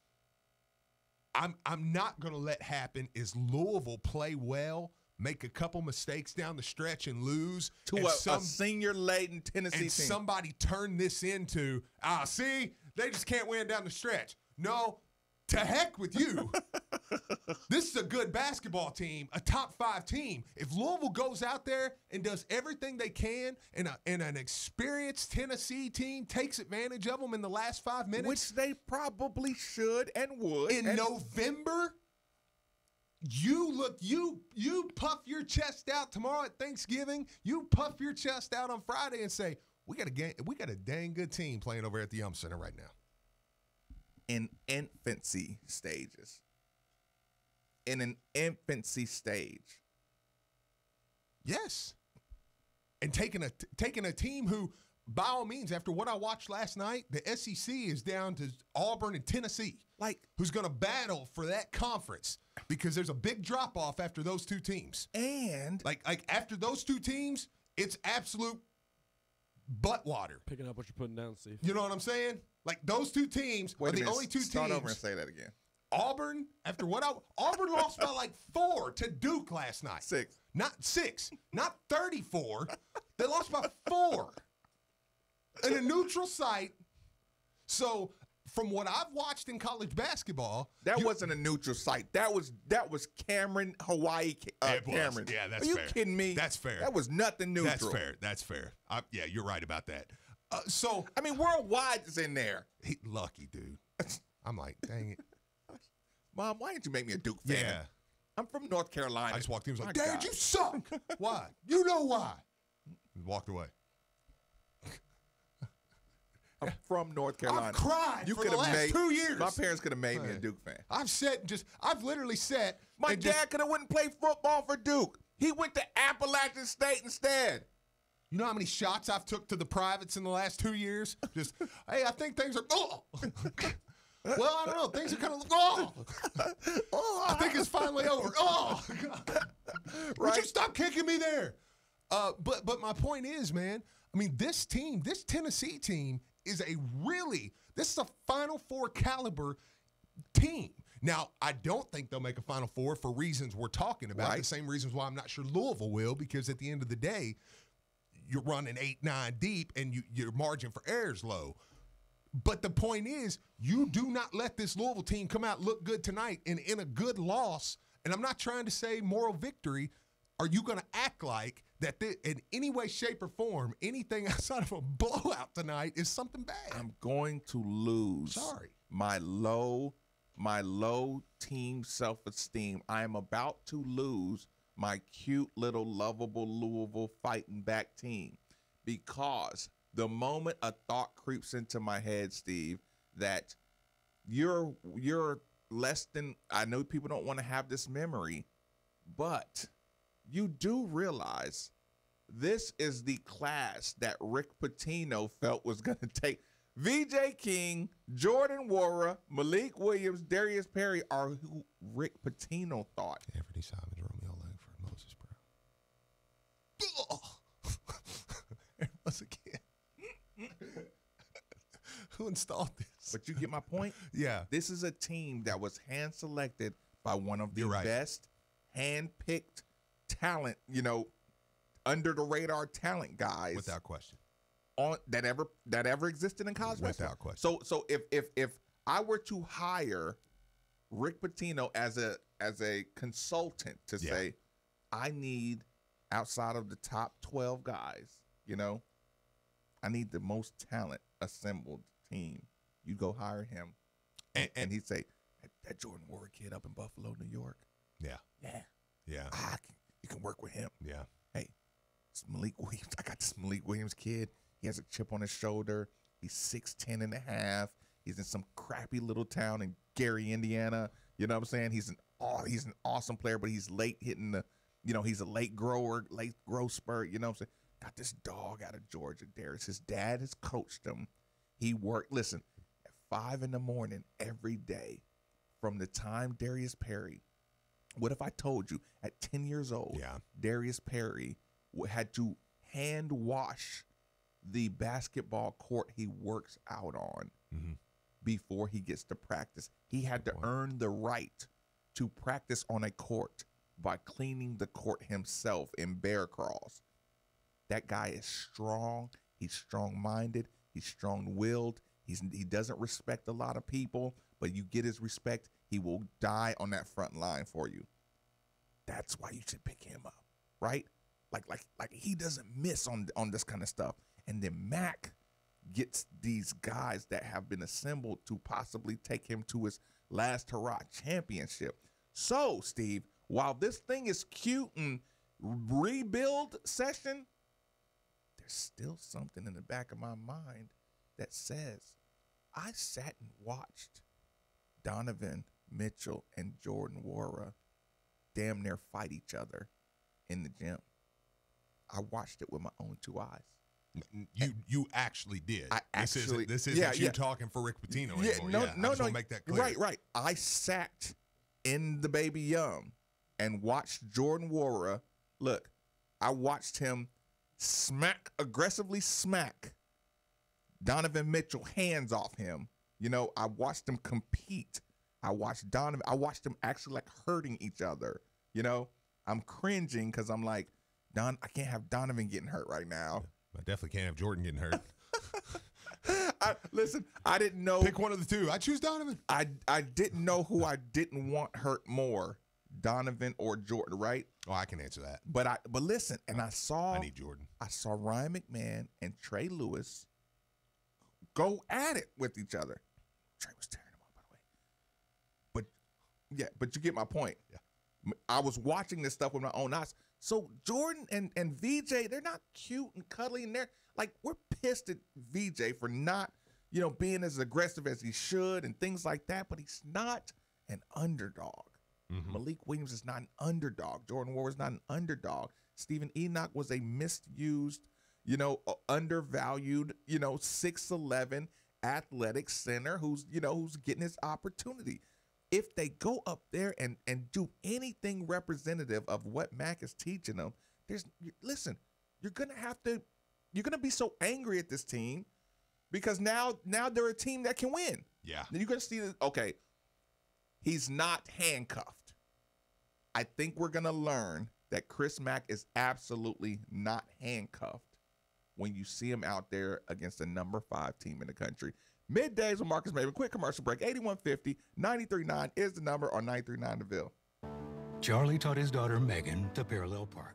S5: not going to let happen is Louisville play well, make a couple mistakes down the stretch and lose
S4: to a senior-laden Tennessee team.
S5: Somebody turn this into, see, they just can't win down the stretch. No, to heck with you. This is a good basketball team, a top 5 team. If Louisville goes out there and does everything they can and an experienced Tennessee team takes advantage of them in the last 5 minutes.
S4: Which they probably should and would.
S5: In November, you puff your chest out tomorrow at Thanksgiving. You puff your chest out on Friday and say, we got a dang good team playing over at the Yum Center right now.
S4: In infancy stages. In an infancy stage.
S5: Yes. And taking a team who, by all means, after what I watched last night, the SEC is down to Auburn and Tennessee. Who's going to battle for that conference because there's a big drop-off after those two teams.
S4: And
S5: like after those two teams, it's absolute butt water.
S6: Picking up what you're putting down, Steve.
S5: You know what I'm saying? Like those two teams are the only two teams.
S4: Start over and say that again.
S5: Auburn, Auburn lost by like 4 to Duke last night.
S4: 6.
S5: Not 6. Not 34. They lost by 4. In a neutral site. So from what I've watched in college basketball,
S4: that wasn't a neutral site. That was Cameron, Hawaii. Cameron.
S5: Yeah, that's
S4: fair.
S5: Are
S4: you kidding me?
S5: That's fair.
S4: That was nothing neutral.
S5: That's fair. Yeah, you're right about that.
S4: Worldwide is in there.
S5: Lucky, dude. I'm like, dang it.
S4: Mom, why didn't you make me a Duke fan?
S5: Yeah.
S4: I'm from North Carolina.
S5: I just walked in and was like, Dad, you suck. Why? You know why. And walked away.
S4: I'm from North Carolina.
S5: I've cried for the last 2 years.
S4: My parents could have made me a Duke fan.
S5: I've literally sat.
S4: My dad could have went and played football for Duke. He went to Appalachian State instead.
S5: You know how many shots I've took to the privates in the last 2 years? Just, hey, I think things are, well, I don't know. Things are kind of, I think it's finally over. Would you stop kicking me there? But my point is, man, I mean, this Tennessee team is this is a Final Four caliber team. Now, I don't think they'll make a Final Four for reasons we're talking about. Right. The same reasons why I'm not sure Louisville will, because at the end of the day, you're running 8-9 deep and your margin for error is low. But the point is, you do not let this Louisville team come out look good tonight and in a good loss. And I'm not trying to say moral victory. Are you going to act like that in any way, shape, or form, anything outside of a blowout tonight is something bad?
S4: I'm going to lose.
S5: Sorry.
S4: My low team self-esteem. I am about to lose my cute little lovable Louisville fighting back team, because the moment a thought creeps into my head, Steve, that you're less than, I know people don't want to have this memory, but you do realize this is the class that Rick Pitino felt was going to take. VJ King, Jordan Wara, Malik Williams, Darius Perry are who Rick Pitino thought.
S5: Anthony Simons, Romeo Langford, Moses Brown. There was again. Who installed this?
S4: But you get my point?
S5: Yeah.
S4: This is a team that was hand-selected by one of the
S5: You're right.
S4: best hand-picked talent, under the radar talent guys
S5: Without question.
S4: on that ever existed in college basketball.
S5: Without question.
S4: So if I were to hire Rick Pitino as a consultant to say, I need outside of the top 12 guys, I need the most talent assembled team. You go hire him, and he'd say, that Jordan Ward kid up in Buffalo, New York.
S5: Yeah.
S4: You can work with him.
S5: Yeah.
S4: Hey, it's Malik Williams. I got this Malik Williams kid. He has a chip on his shoulder. He's 6'10" and a half. He's in some crappy little town in Gary, Indiana. You know what I'm saying? He's an awesome player, but he's late hitting the, he's a late growth spurt. You know what I'm saying? Got this dog out of Georgia, Darius. His dad has coached him. He worked, listen, at 5 a.m. every day from the time Darius Perry. What if I told you at 10 years old, Darius Perry had to hand wash the basketball court he works out on before he gets to practice? He had to earn the right to practice on a court by cleaning the court himself in bear crawls. That guy is strong. He's strong-minded. He's strong-willed. He doesn't respect a lot of people, but you get his respect, he will die on that front line for you. That's why you should pick him up, right? Like he doesn't miss on this kind of stuff. And then Mac gets these guys that have been assembled to possibly take him to his last hurrah championship. So, Steve, while this thing is cute and rebuild session, there's still something in the back of my mind that says I sat and watched Donovan Mitchell and Jordan Nwora damn near fight each other in the gym. I watched it with my own two eyes.
S5: You actually did. This isn't you talking for Rick Pitino anymore.
S4: No.
S5: I make that clear.
S4: Right. I sat in the Baby Yum and watched Jordan Nwora. Look, I watched him aggressively smack Donovan Mitchell hands off him. I watched them compete. I watched them actually like hurting each other. I'm cringing because I'm like, I can't have Donovan getting hurt right now.
S5: I definitely can't have Jordan getting hurt.
S4: Listen, I didn't know.
S5: Pick one of the two. I choose Donovan.
S4: I didn't know who I didn't want hurt more, Donovan or Jordan, right?
S5: Oh, I can answer that.
S4: But listen, and I
S5: need Jordan.
S4: I saw Ryan McMahon and Trey Lewis go at it with each other. Trey was tearing him up, by the way. But you get my point. Yeah. I was watching this stuff with my own eyes. So Jordan and VJ, they're not cute and cuddly, and they're like, we're pissed at VJ for not, being as aggressive as he should and things like that, but he's not an underdog. Malik Williams is not an underdog. Jordan Nwora is not an underdog. Stephen Enoch was a misused, undervalued, 6'11" athletic center who's getting his opportunity. If they go up there and do anything representative of what Mac is teaching them, you're gonna be so angry at this team because now they're a team that can win.
S5: Yeah.
S4: Then you're gonna see that, okay, he's not handcuffed. I think we're gonna learn that Chris Mack is absolutely not handcuffed when you see him out there against the number 5 team in the country. Middays with Marcus Maven. Quick commercial break. 8150 93.9 is the number on 93.9 The Ville.
S8: Charlie taught his daughter Megan to parallel park.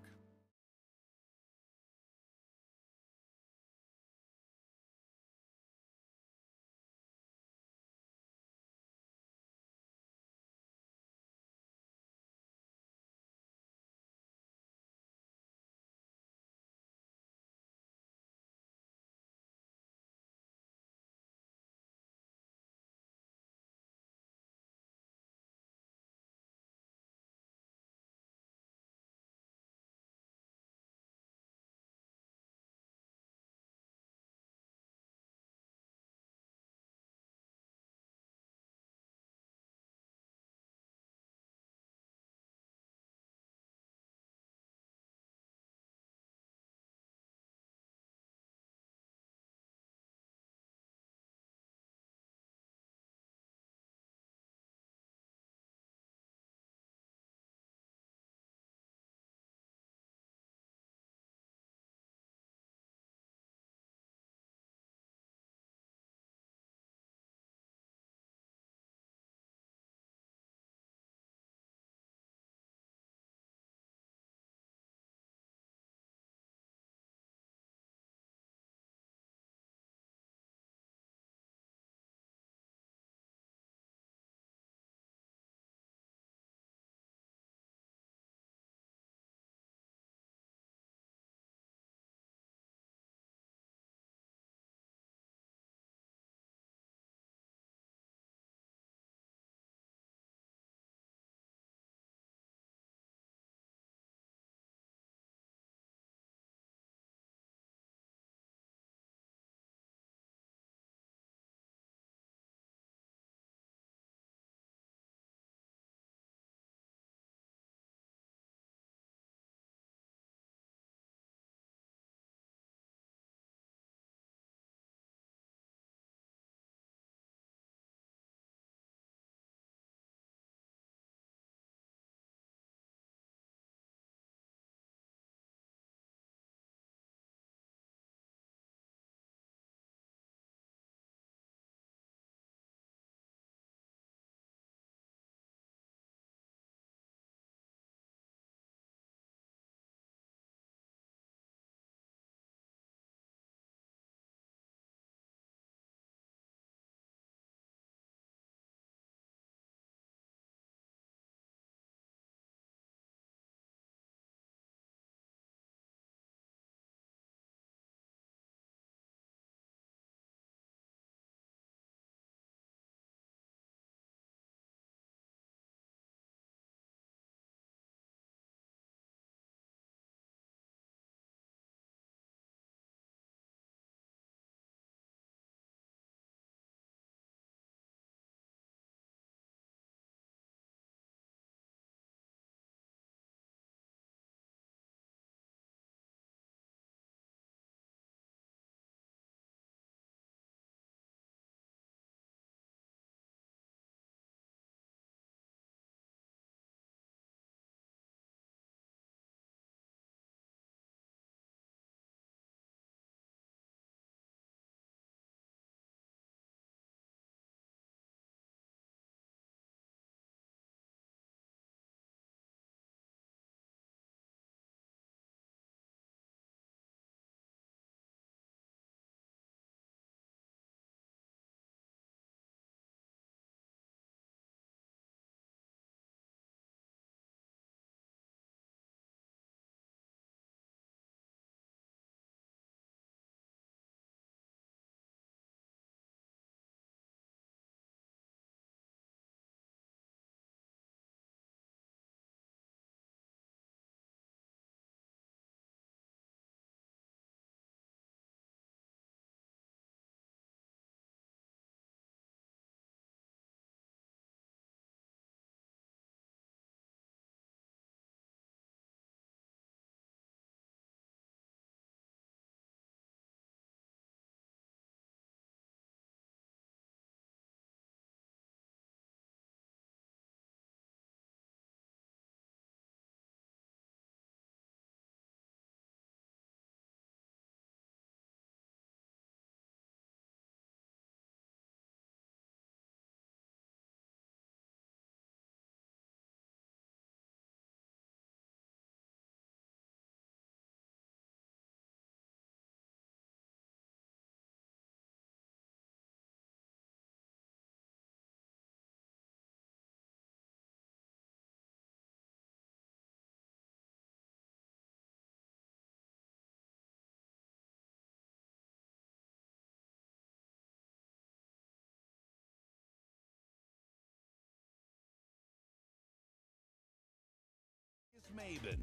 S3: Maben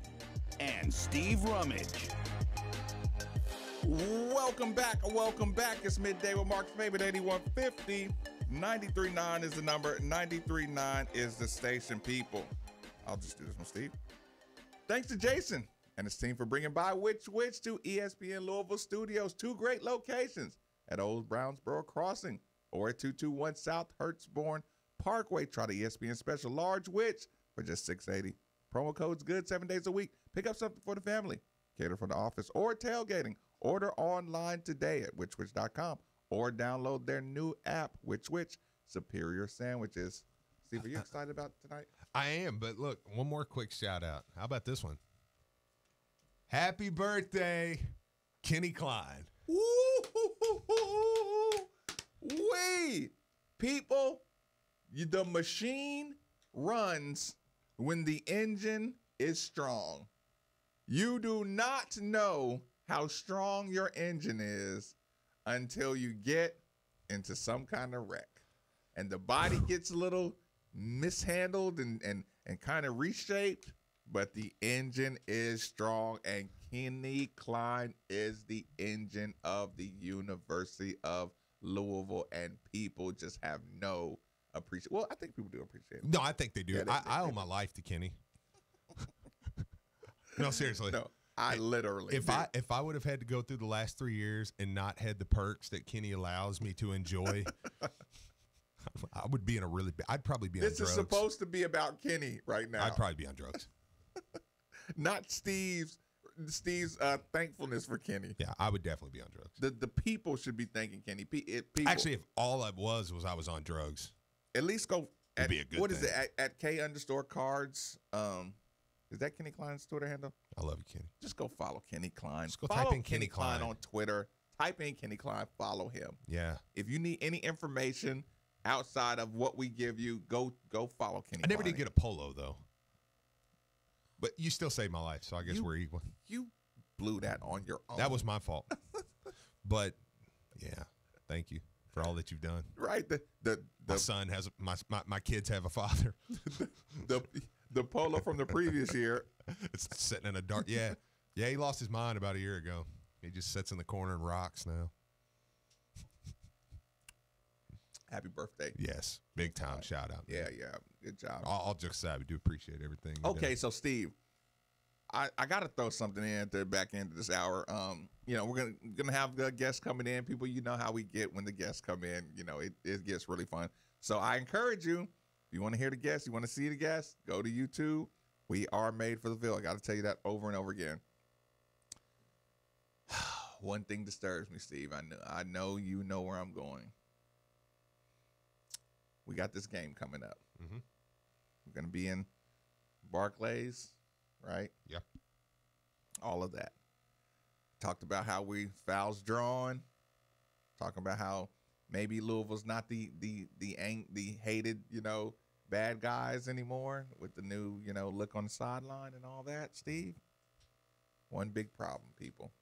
S3: and Steve Rummage.
S4: Welcome back. It's midday with Marcus Maben, 8150. 93.9 is the number. 93.9 is the station, people. I'll just do this one, Steve. Thanks to Jason and his team for bringing by Which to ESPN Louisville Studios. 2 great locations at Old Brownsboro Crossing or at 221 South Hertzborn Parkway. Try the ESPN Special Large Which for just $6.80. Promo code's good 7 days a week. Pick up something for the family. Cater for the office or tailgating. Order online today at whichwich.com or download their new app, Which Superior Sandwiches. Steve, are you excited about tonight?
S5: I am, but look, one more quick shout out. How about this one? Happy birthday, Kenny Klein.
S4: Wait, people, the machine runs when the engine is strong. You do not know how strong your engine is until you get into some kind of wreck. And the body gets a little mishandled and kind of reshaped, but the engine is strong. And Kenny Klein is the engine of the University of Louisville, and people just have no appreciation. Well, I think people do appreciate it.
S5: No, I think they do.
S4: Yeah,
S5: I owe my life to Kenny. No, seriously.
S4: No, I literally
S5: If I would have had to go through the last 3 years and not had the perks that Kenny allows me to enjoy, I would be in a really I'd probably be on drugs.
S4: This is supposed to be about Kenny right now.
S5: I'd probably be on drugs.
S4: Not Steve's thankfulness for Kenny.
S5: Yeah, I would definitely be on drugs.
S4: The people should be thanking Kenny. People,
S5: Actually, if all I was I was on drugs,
S4: at least go at,
S5: be a good
S4: what is
S5: thing.
S4: it at K_cards? Is that Kenny Klein's Twitter handle?
S5: I love you, Kenny.
S4: Just go follow Kenny Klein.
S5: Just go
S4: follow
S5: type in Kenny Klein
S4: on Twitter. Type in Kenny Klein. Follow him.
S5: Yeah.
S4: If you need any information outside of what we give you, go follow Kenny.
S5: I never
S4: Klein.
S5: did get a polo though, but you still saved my life, so I guess we're equal.
S4: You blew that on your own.
S5: That was my fault. But yeah, thank you for all that you've done.
S4: Right.
S5: My son has my kids have a father.
S4: The polo from the previous year.
S5: It's sitting in a dark. Yeah. He lost his mind about a year ago. He just sits in the corner and rocks now.
S4: Happy birthday.
S5: Yes, big time shout out.
S4: Yeah. Good job.
S5: I'll just say we do appreciate everything.
S4: Okay, so Steve, I got to throw something in at the back end of this hour. We're gonna have the guests coming in. People, you know how we get when the guests come in. It gets really fun. So I encourage you, if you want to hear the guests, you want to see the guests, go to YouTube. We are made for the Ville. I got to tell you that over and over again. One thing disturbs me, Steve. I know you know where I'm going. We got this game coming up.
S5: Mm-hmm.
S4: We're going to be in Barclays, right?
S5: Yeah.
S4: All of that. Talked about how we fouls drawn. Talking about how maybe Louisville's not the hated, bad guys anymore with the new, look on the sideline and all that, Steve. One big problem, people.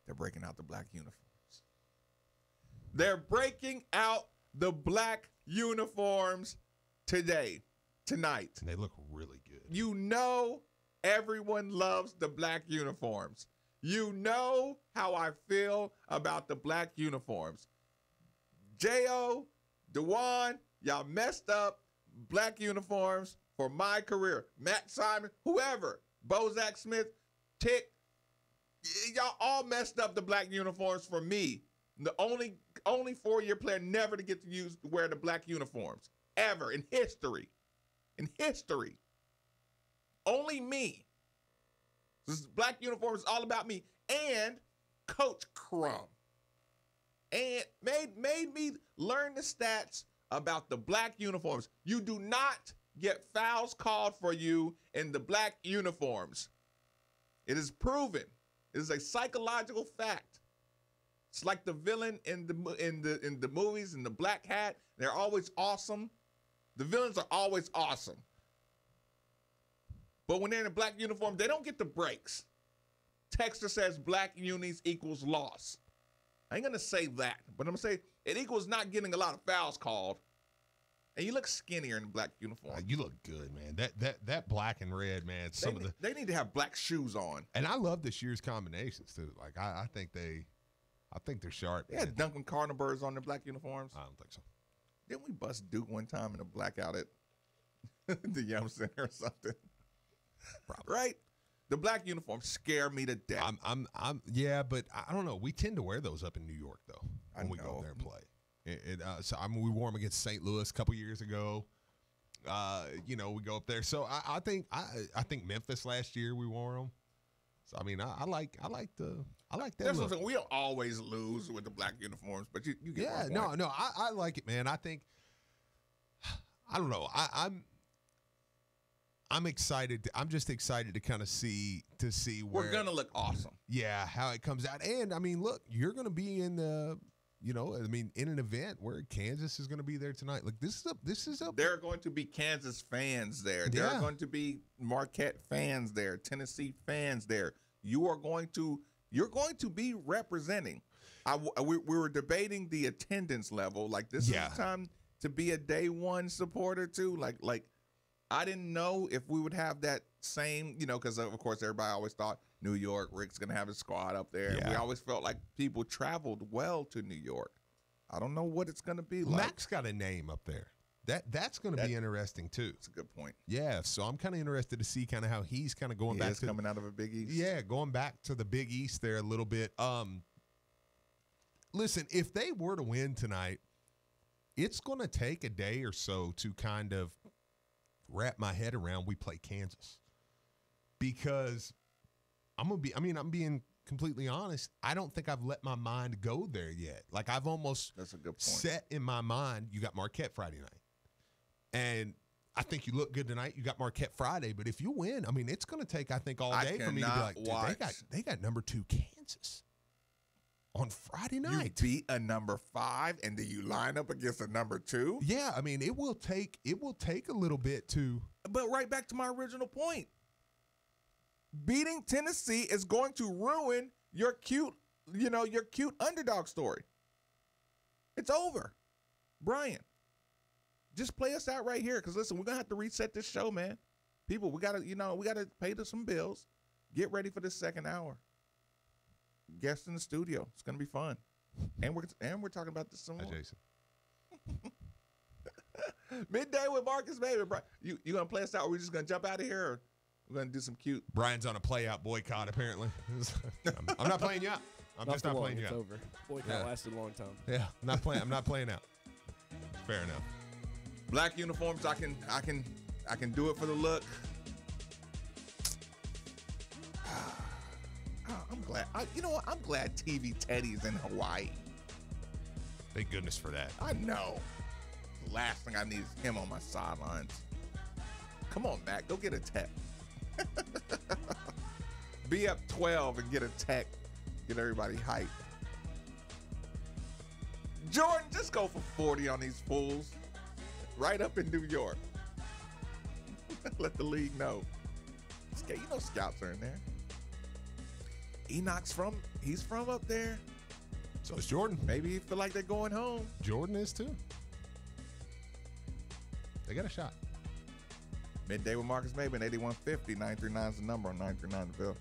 S4: They're breaking out the black uniforms. They're breaking out the black uniforms tonight.
S5: And they look really good.
S4: Everyone loves the black uniforms. You know how I feel about the black uniforms. J.O., DeJuan, y'all messed up black uniforms for my career. Matt Simon, whoever, Bozak Smith, Tick, y'all all messed up the black uniforms for me. The only 4-year player never to get to wear the black uniforms ever in history. Only me. This black uniform is all about me and Coach Crum. And made me learn the stats about the black uniforms. You do not get fouls called for you in the black uniforms. It is proven. It is a psychological fact. It's like the villain in the movies in the black hat. They're always awesome. The villains are always awesome. But when they're in a black uniform, they don't get the breaks. Texter says black unis equals loss. I ain't going to say that, but I'm going to say it equals not getting a lot of fouls called. And you look skinnier in the black uniform.
S5: You look good, man. That black and red, man.
S4: They need to have black shoes on.
S5: And I love this year's combinations too. Like I think they're sharp.
S4: They had Duncan Carnivores on their black uniforms.
S5: I don't think so.
S4: Didn't we bust Duke one time in a blackout at the Yum Center or something?
S5: Probably.
S4: Right? The black uniforms scare me to death.
S5: Yeah, but I don't know. We tend to wear those up in New York though when we go up there and play. We wore them against St. Louis a couple years ago. We go up there. So I think Memphis last year we wore them. So I mean, I like that.
S4: That's
S5: look.
S4: what I'm saying. We don't always lose with the black uniforms, but you get my point.
S5: No, I like it, man. I think I don't know. I'm excited. I'm just excited to kind of see where
S4: we're gonna look awesome.
S5: Yeah, how it comes out. And I mean, look, you're gonna be in the. In an event where Kansas is going to be there tonight. Like this is a.
S4: There are going to be Kansas fans there. There are going to be Marquette fans there, Tennessee fans there. You're going to be representing. We were debating the attendance level. Like this is the time to be a day one supporter too. Like I didn't know if we would have that same, because of course everybody always thought New York, Rick's going to have his squad up there. Yeah. We always felt like people traveled well to New York. I don't know what it's going to be like.
S5: Mac's got a name up there. That's going to be interesting too.
S4: That's a good point.
S5: Yeah, so I'm kind of interested to see kind of how he's kind of going back to
S4: coming out of a Big East.
S5: Yeah, going back to the Big East there a little bit. Listen, if they were to win tonight, it's going to take a day or so to kind of wrap my head around we play Kansas. Because I'm being completely honest. I don't think I've let my mind go there yet. Like I've almost
S4: That's a good point.
S5: set in my mind, you got Marquette Friday night. And I think you look good tonight. You got Marquette Friday. But if you win, I mean, it's going to take, I think, all day for me to be like, dude, they got number 2 Kansas on Friday night.
S4: You beat a number 5, and then you line up against a number 2?
S5: Yeah, I mean, it will take a little bit to.
S4: But right back to my original point. Beating Tennessee is going to ruin your cute underdog story. It's over. Brian, just play us out right here. Because listen, we're gonna have to reset this show, man. People, we gotta pay some bills. Get ready for the second hour. Guests in the studio. It's gonna be fun. And we're talking about this some more.
S5: Hi, Jason.
S4: Midday with Marcus Maven. Brian, you gonna play us out, or we just gonna jump out of here? Or we're going to do some cute.
S5: Brian's on a play-out boycott, apparently. I'm not playing you out. I'm just not playing you out.
S6: It's over. Boycott lasted a long time.
S5: Yeah, I'm not playing out. Fair enough.
S4: Black uniforms, I can do it for the look. I'm glad. I'm glad TV Teddy's in Hawaii.
S5: Thank goodness for that.
S4: I know. The last thing I need is him on my sidelines. Come on, Mac. Go get a tech. Be up 12 and get a tech. Get everybody hyped. Jordan, just go for 40 on these fools. Right up in New York. Let the league know. Scouts are in there. Enoch's he's from up there.
S5: So is Jordan.
S4: Maybe he feel like they're going home.
S5: Jordan is too. They got a shot.
S4: Midday with Marcus Maben, 8150. 939 is the number on 939 The Bill.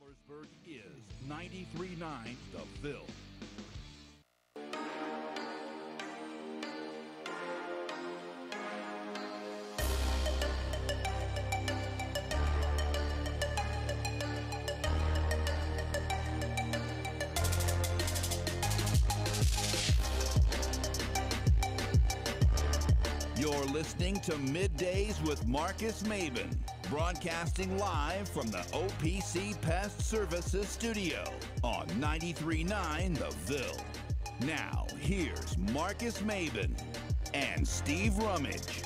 S3: Harrisburg is 93.9 The Ville. You're listening to Middays with Marcus Maben, broadcasting live from the OPC Pest Services studio on 93.9 The Ville. Now, here's Marcus Maben and Steve Rummage.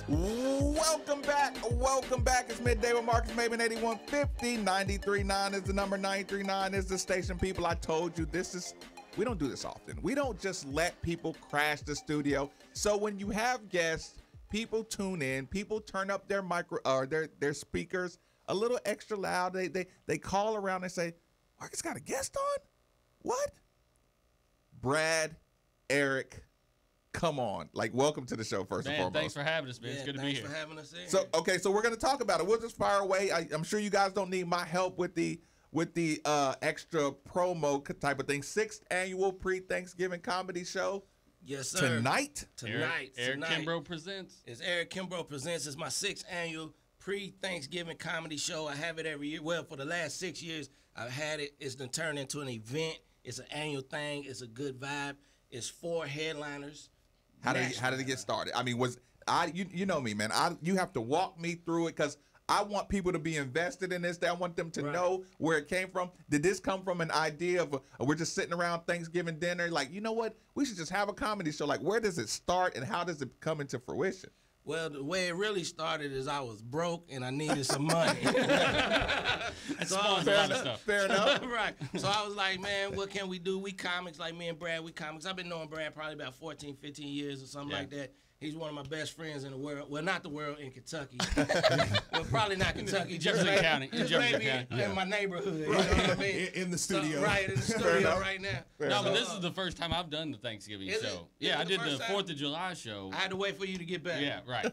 S4: Welcome back. Welcome back. It's Midday with Marcus Maben, 8150. 93.9 is the number. 93.9 is the station. People, I told you we don't do this often. We don't just let people crash the studio. So when you have guests, people tune in, people turn up their their speakers a little extra loud. They call around and say, Marcus got a guest on? What? Brad, Eric, come on. Like, welcome to the show, first and foremost.
S9: Thanks for having us, man. It's good to be here.
S10: Thanks for having us in.
S4: So we're going to talk about it. We'll just fire away. I'm sure you guys don't need my help with the extra promo type of thing. 6th annual pre-Thanksgiving comedy show.
S10: Yes, sir.
S4: Tonight.
S9: Eric Kimbrough Presents.
S10: It's Eric Kimbrough Presents. It's my 6th annual pre-Thanksgiving comedy show. I have it every year. Well, for the last 6 years, I've had it. It's been turned into an event. It's an annual thing. It's a good vibe. It's 4 headliners.
S4: How did it get started? I mean, you know me, man. You have to walk me through it because I want people to be invested in this. I want them to know where it came from. Did this come from an idea of we're just sitting around Thanksgiving dinner? Like, you know what? We should just have a comedy show. Like, where does it start and how does it come into fruition?
S10: Well, the way it really started is I was broke and I needed some money.
S4: Fair enough.
S10: Right. So I was like, man, what can we do? We comics, like me and Brad, we comics. I've been knowing Brad probably about 14, 15 years or something like that. He's one of my best friends in the world. Well, not the world, in Kentucky. Well, probably not Kentucky.
S9: Jefferson County.
S10: Maybe in my neighborhood. You know what I mean?
S5: In the studio.
S10: So, right, in the studio right now.
S9: But this is the first time I've done the Thanksgiving show. I did the 4th of July show.
S10: I had to wait for you to get better.
S9: Yeah, right.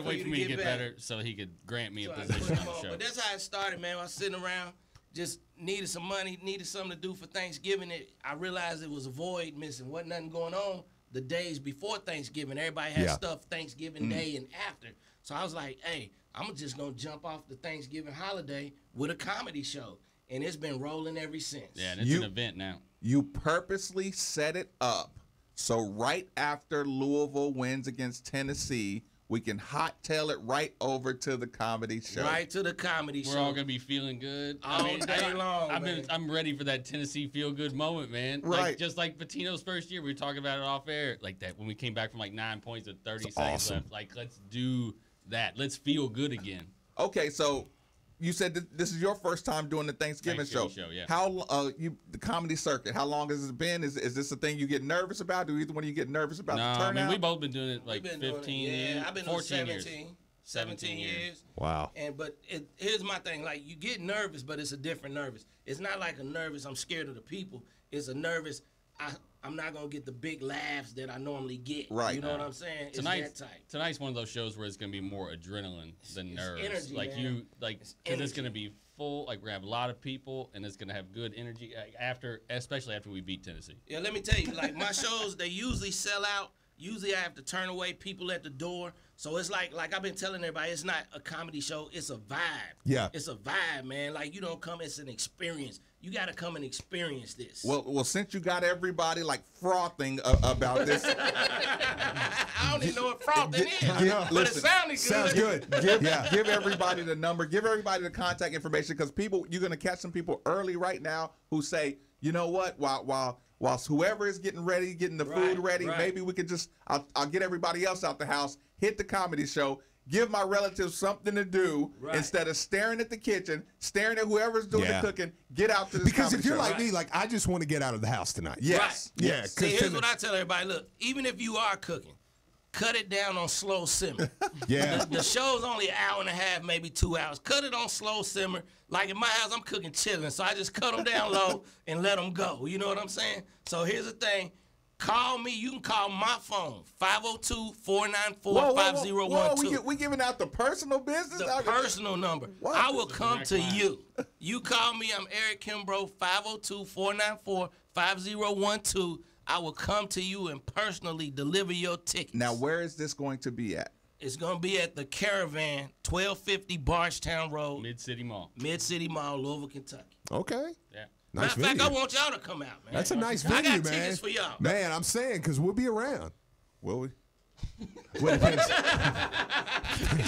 S9: Wait for me to get better so he could grant me a position on the show.
S10: But that's how it started, man. I was sitting around, just needed some money, needed something to do for Thanksgiving. I realized it was a void missing. Wasn't nothing going on the days before Thanksgiving. Everybody had stuff Thanksgiving Day and after. So I was like, hey, I'm just going to jump off the Thanksgiving holiday with a comedy show. And it's been rolling ever since.
S9: Yeah, and it's an event now.
S4: You purposely set it up so right after Louisville wins against Tennessee, we can hot tail it right over to the comedy show.
S10: Right to the comedy show.
S9: We're all gonna be feeling good.
S10: All day long,
S9: I'm ready for that Tennessee feel good moment, man.
S4: Right.
S9: Like, just like Patino's first year, we were talking about it off air, like that when we came back from like 9 points with 30 seconds left. Like, let's do that. Let's feel good again.
S4: Okay, so you said that this is your first time doing the Thanksgiving show.
S9: Yeah.
S4: How the comedy circuit? How long has it been? Is this a thing you get nervous about? Do either one of you get nervous about the turnout?
S9: I mean, we've both been doing it like 15 years.
S10: Yeah, I've been doing
S9: 14
S10: 17 years.
S4: Wow.
S10: But here's my thing: like, you get nervous, but it's a different nervous. It's not like a nervous I'm scared of the people. It's a nervous I'm not gonna get the big laughs that I normally get.
S4: Right.
S10: You know what I'm saying?
S9: Tonight's one of those shows where it's gonna be more adrenaline than nerves.
S10: Energy,
S9: like
S10: man.
S9: Because it's gonna be full. Like, we're gonna have a lot of people, and it's gonna have good energy especially after we beat Tennessee.
S10: Yeah, let me tell you, like, my shows, they usually sell out. Usually I have to turn away people at the door. So it's like I've been telling everybody, it's not a comedy show, it's a vibe.
S4: Yeah.
S10: It's a vibe, man. Like, you don't come, it's an experience. You got to come and experience this.
S4: Well, since you got everybody like frothing about this,
S10: I don't even know what frothing is, but it sounded good.
S5: Sounds good.
S4: Give everybody the number, give everybody the contact information, because you're gonna catch some people early right now who say, you know what, whilst whoever is getting the food ready, maybe we could just I'll get everybody else out the house, hit the comedy show. Give my relatives something to do instead of staring at the kitchen, staring at whoever's doing the cooking. Get out to this
S5: because if you're
S4: show.
S5: like me, like, I just want to get out of the house tonight.
S4: Yes.
S10: Right.
S5: Yeah.
S10: See, here's what I tell everybody. Look, even if you are cooking, cut it down on slow simmer.
S5: Yeah.
S10: The show's only an hour and a half, maybe 2 hours. Cut it on slow simmer. Like, in my house, I'm cooking chillin', so I just cut them down low and let them go. You know what I'm saying? So here's the thing. Call me. You can call my phone, 502-494-5012.
S4: Whoa, we giving out the personal business?
S10: The personal number.
S4: What?
S10: I will come to you. You call me. I'm Eric Kimbrough, 502-494-5012. I will come to you and personally deliver your tickets.
S4: Now, where is this going to be at?
S10: It's going to be at the Caravan, 1250 Bargetown Road.
S9: Mid-City Mall,
S10: Louisville, Kentucky.
S5: Okay.
S9: Yeah.
S5: Nice
S10: Matter of fact,
S5: venue.
S10: I want y'all to come out, man.
S5: That's a nice
S10: I
S5: venue,
S10: got
S5: man.
S10: tickets for y'all.
S5: Man, I'm saying, because we'll be around.
S4: Will we?
S5: Well, it depends.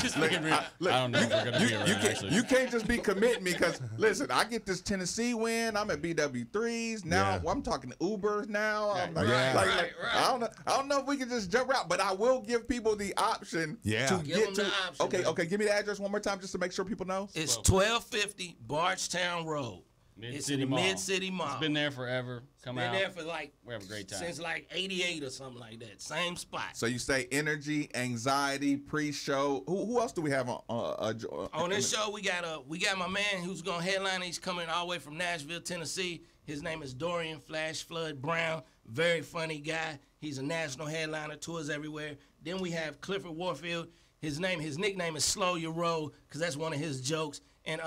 S9: Just look at me. I don't know if we're going to be around, actually.
S4: You can't just be committing me because, listen, I get this Tennessee win. I'm at BW3s. Now I'm talking to Ubers now. I'm like,
S10: Right.
S4: I don't know if we can just jump out, but I will give people the option to
S10: Give
S4: get
S10: them
S4: to.
S10: the option,
S4: Okay,
S10: man.
S4: okay. Give me the address one more time just to make sure people know.
S10: It's 1250 Bargetown Road. It's in the Mid-City Mall.
S9: It's been there forever. Come
S10: Been
S9: out.
S10: there for like
S9: we have a great time.
S10: since like 88 or something like that. Same spot.
S4: So you say energy, anxiety, pre-show. Who else do we have on
S10: On this show, we got my man who's gonna headline. He's coming all the way from Nashville, Tennessee. His name is Dorian Flash Flood Brown. Very funny guy. He's a national headliner, tours everywhere. Then we have Clifford Warfield. His nickname is Slow Your Roll, because that's one of his jokes. And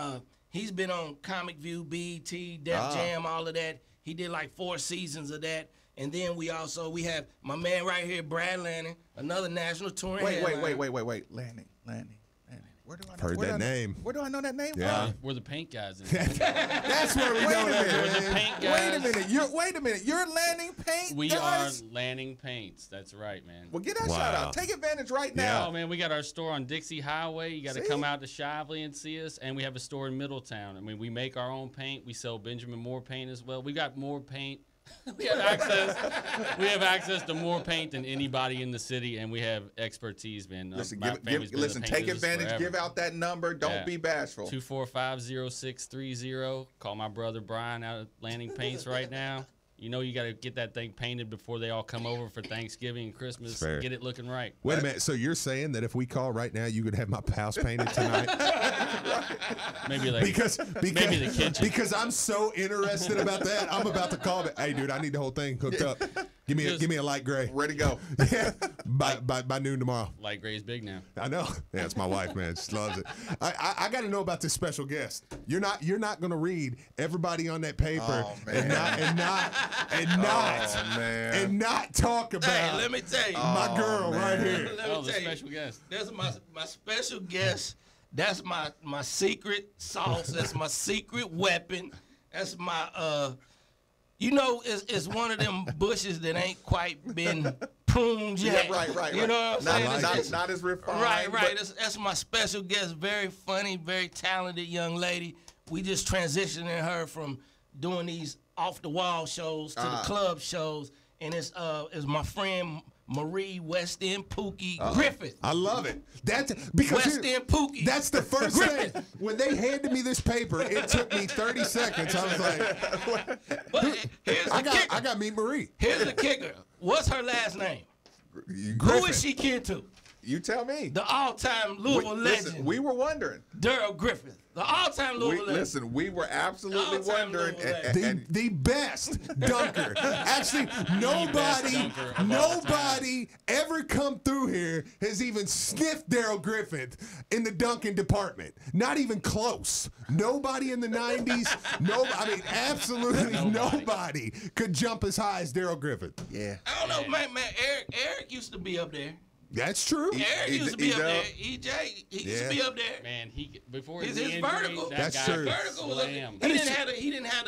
S10: he's been on Comic View, BET, Def Jam, all of that. He did like 4 seasons of that. And then we have my man right here, Brad Lanning, another national touring headliner.
S4: Wait. Lanning. Where do I know?
S5: Heard that name.
S4: Where do I know that name
S5: Yeah.
S4: from?
S9: We're the paint guys.
S5: That's where we
S4: Wait
S5: go.
S4: a minute.
S9: We're the paint guys.
S4: Wait a minute. You're Lanning Paint
S9: We
S4: guys?
S9: are Lanning Paints. That's right, man.
S4: Well, get that
S5: Wow.
S4: shout out. Take advantage right now.
S9: Oh, man, we got our store on Dixie Highway. You got to
S4: See?
S9: come out to Shively and see us. And we have a store in Middletown. I mean, we make our own paint. We sell Benjamin Moore paint as well. We got more paint. We have access to more paint than anybody in the city, and we have expertise, man.
S4: Listen,
S9: My family's been in the paint
S4: take
S9: business
S4: advantage.
S9: forever.
S4: Give out that number. Don't be bashful.
S9: 245-0630. Call my brother Brian out at Lanning Paints right now. You know you got to get that thing painted before they all come over for Thanksgiving and Christmas.
S5: Fair.
S9: Get it looking right.
S5: Wait a minute. So you're saying that if we call right now, you could have my house painted tonight?
S9: Maybe like
S5: because
S9: maybe the kitchen.
S5: Because I'm so interested about that. I'm about to call it. Hey, dude, I need the whole thing hooked up. Give me a light gray.
S4: Ready to go.
S5: Yeah, by noon tomorrow.
S9: Light gray is big now.
S5: I know. Yeah, it's my wife, man. She loves it. I got to know about this special guest. You're not going to read everybody on that paper and not talk about.
S10: Hey, let me tell you,
S5: my girl right here.
S10: Let me
S9: The
S10: tell you,
S9: special guest.
S10: That's my special guest. That's my secret sauce. That's my secret weapon. That's my it's one of them bushes that ain't quite been pruned yet.
S4: Yeah, right.
S10: You know what I'm saying?
S4: Not as refined.
S10: Right.
S4: but-
S10: That's my special guest. Very funny, very talented young lady. We just transitioning her from doing these off the wall shows to the club shows, and it's my friend Marie West End Pookie Griffith.
S5: I love it. That's because
S10: West End Pookie.
S5: That's the first thing. When they handed me this paper, it took me 30 seconds. I was like,
S10: But here's the kicker.
S5: I got to meet Marie.
S10: Here's the kicker. What's her last name? Who
S5: Griffin.
S10: is she kin to?
S4: You tell me.
S10: The all-time Louisville
S4: Listen,
S10: legend,
S4: we were wondering.
S10: Daryl Griffith. The all-time Louisville legend.
S4: Listen, we were absolutely
S10: All-time
S4: wondering.
S10: Louisville legend.
S5: The best dunker. Actually, nobody ever come through here has even sniffed Daryl Griffith in the dunking department. Not even close. Nobody in the 90s. Absolutely nobody could jump as high as Daryl Griffith.
S4: Yeah.
S10: I don't know, man. Eric used to be up there.
S5: That's true.
S10: Eric used to be up there. EJ, he used to be up there.
S9: Man, before
S10: His
S9: his injury,
S10: vertical.
S9: that
S5: That's
S9: guy
S5: true.
S10: Vertical was up there.
S9: slammed.
S10: He didn't have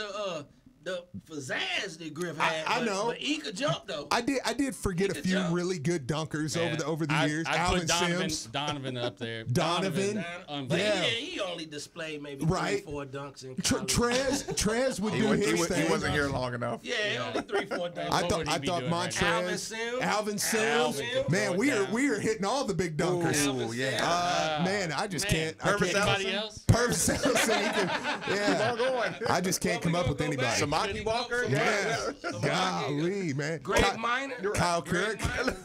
S10: the pizzazz that Griff had.
S5: I know.
S10: But he could jump though.
S5: I did forget a
S10: could
S5: few
S10: jump.
S5: really good dunkers
S9: Man,
S5: over the years.
S9: I
S5: Alvin
S9: put
S5: Sims.
S9: Donovan up there.
S5: Donovan.
S10: But
S5: Yeah.
S10: he only displayed maybe
S5: Right.
S10: 3-4 dunks in college.
S5: Trez would do his thing.
S4: He wasn't here long enough.
S10: Yeah, only 3-4 dunks.
S5: I
S9: What
S5: thought
S9: would he be doing right
S5: Montrez,
S10: now?
S5: Alvin Sims.
S10: Alvin could
S5: Man,
S9: throw
S5: we
S9: it
S5: are
S9: down.
S5: hitting all the big dunkers.
S10: Alvin
S4: yeah.
S10: Sims.
S5: Man, I just
S9: Man,
S5: can't. I
S4: Purvis
S5: can't.
S9: Anybody else?
S5: Purvis Ellison, yeah.
S4: Keep on going.
S5: I just can't come up with anybody.
S4: Samaki Walker.
S5: Yeah. Golly, man.
S10: Greg Minor.
S5: Kyle
S10: Greg
S5: Kirk.
S10: Minor.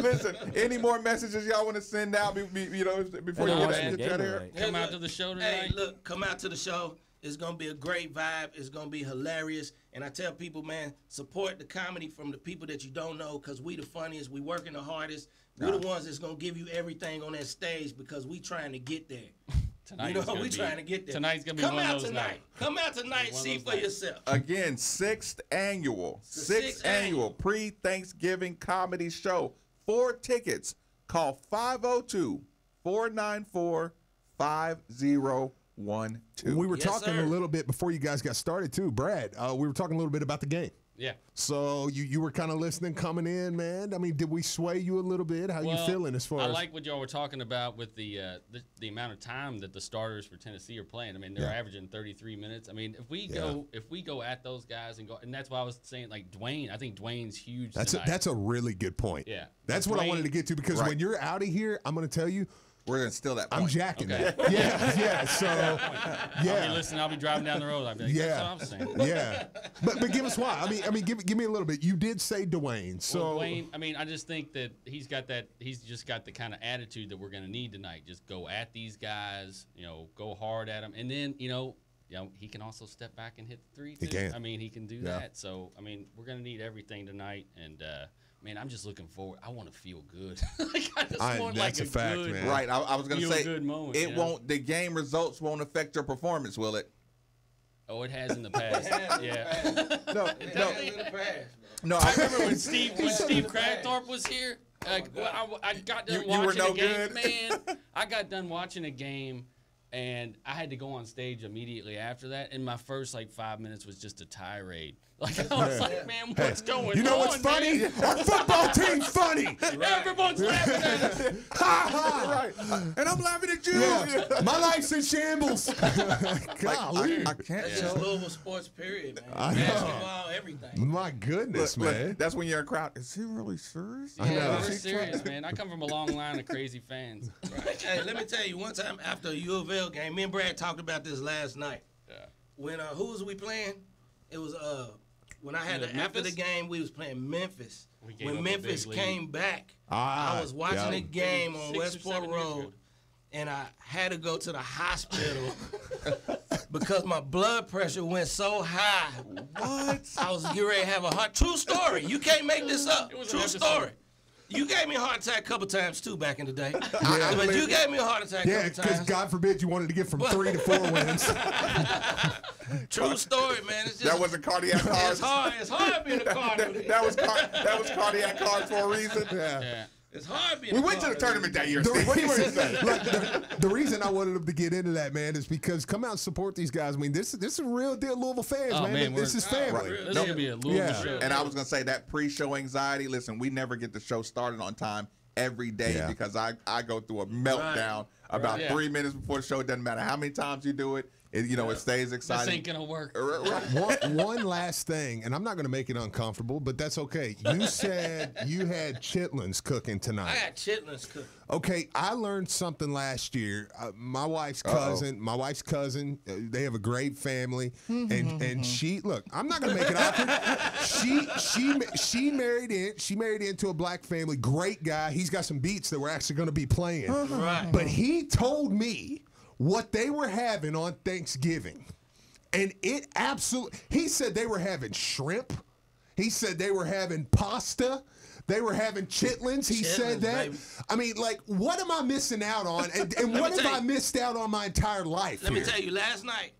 S4: Listen, any more messages y'all want to send out before you
S6: Anyone
S4: get
S6: in
S4: out
S6: game
S4: of here?
S6: tonight.
S9: Come out to the show tonight.
S10: Hey, look, come out to the show. It's going to be a great vibe. It's going to be hilarious. And I tell people, man, support the comedy from the people that you don't know because we the funniest. We working the hardest. We're the ones that's going to give you everything on that stage because we trying to get there.
S9: Tonight
S10: we trying to get there.
S9: Tonight's going to be one of those nights.
S10: Come out tonight, see for yourself.
S4: Again, sixth annual pre-Thanksgiving comedy show. 4 tickets. Call 502-494-5012.
S5: We were talking a little bit before you guys got started too, Brad. We were talking a little bit about the game.
S9: Yeah.
S5: So you were kind of listening coming in, man. I mean, did we sway you a little bit? How you feeling as far as?
S9: I like what y'all were talking about with the amount of time that the starters for Tennessee are playing. I mean, they're averaging 33 minutes. I mean, if we go at those guys and that's why I was saying like Dwayne. I think Dwayne's huge.
S5: That's a really good point.
S9: Yeah.
S5: That's what I wanted to get to because when you're out of here, I'm going to tell you.
S4: We're gonna steal that point.
S5: I'm jacking that. Yeah. So,
S9: I'll be driving down the road. I'll be like, that's what I'm saying.
S5: Yeah. But give us why. I mean, give me a little bit. You did say Dwayne. So
S9: Dwayne. I mean, I just think that he's got that. He's just got the kind of attitude that we're gonna need tonight. Just go at these guys. Go hard at them, and then he can also step back and hit the three too.
S5: He can.
S9: I mean, he can do that. So I mean, we're gonna need everything tonight, and. Man, I'm just looking forward. I want to feel good. I just want
S5: that's a fact,
S9: good,
S5: man.
S4: Right. I was going to say,
S9: good moment,
S4: it won't. The game results won't affect your performance, will it?
S9: Oh, it has in the past. Yeah.
S4: No.
S9: I remember when Steve Cragthorpe was here. I got done watching a game. Man, I got done watching a game. And I had to go on stage immediately after that. And my first 5 minutes was just a tirade. I was like, man, what's going on?
S5: You know what's funny?
S9: Man?
S5: Our football team's funny.
S9: Everyone's laughing at us.
S4: Right. And I'm laughing at you.
S5: Yeah. My life's in shambles. Golly.
S4: I can't
S10: It's
S4: tell.
S10: Louisville sports, period, man.
S5: I know.
S10: Basketball, everything.
S5: My goodness,
S4: Look,
S5: man.
S4: that's when you're in a crowd. Is he really serious?
S9: Yeah, we're serious, man. I come from a long line of crazy fans.
S10: Right. Hey, let me tell you, one time after a U of L game, me and Brad talked about this last night.
S9: Yeah.
S10: When who was we playing? It was when I had after the game we was playing Memphis. When Memphis came back, I was watching the game on Westport Road, and I had to go to the hospital because my blood pressure went so high.
S4: What?
S10: I was getting ready to have a heart. True story. You can't make this up. True story. You gave me a heart attack a couple times too back in the day. But you gave me a heart attack a couple times.
S5: because God forbid you wanted to get from 3 to 4 wins.
S10: True story, man. It's just,
S4: That wasn't cardiac cars.
S10: It's hard being a Cardinal.
S4: That was cardiac cars for a reason.
S9: Yeah.
S10: It's hard being
S4: We
S10: a
S4: went to the
S10: Cardinal.
S4: tournament that year, Steve. What do you want to say?
S5: Look, the reason I wanted them to get into that, man, is because come out and support these guys. I mean, this is real deal Louisville fans,
S9: Oh,
S5: man.
S9: man,
S5: This is family.
S9: This is going to be a Louisville show.
S4: And I was going to say that pre-show anxiety, listen, we never get the show started on time every day because I go through a meltdown about 3 minutes before the show. It doesn't matter how many times you do it. It stays exciting.
S9: This ain't going to work.
S5: One last thing, and I'm not going to make it uncomfortable, but that's okay. You said you had chitlins cooking tonight.
S10: I got chitlins cooking.
S5: Okay, I learned something last year. My wife's cousin, they have a great family, and she look. I'm not gonna make it awkward. She married into a black family. Great guy. He's got some beats that we're actually gonna be playing.
S10: Right.
S5: But he told me what they were having on Thanksgiving, and it absolutely. He said they were having shrimp. He said they were having pasta. They were having chitlins. He said that.
S10: Baby.
S5: I mean, what am I missing out on? And what have I missed out on my entire life?
S10: Let me tell you, last night,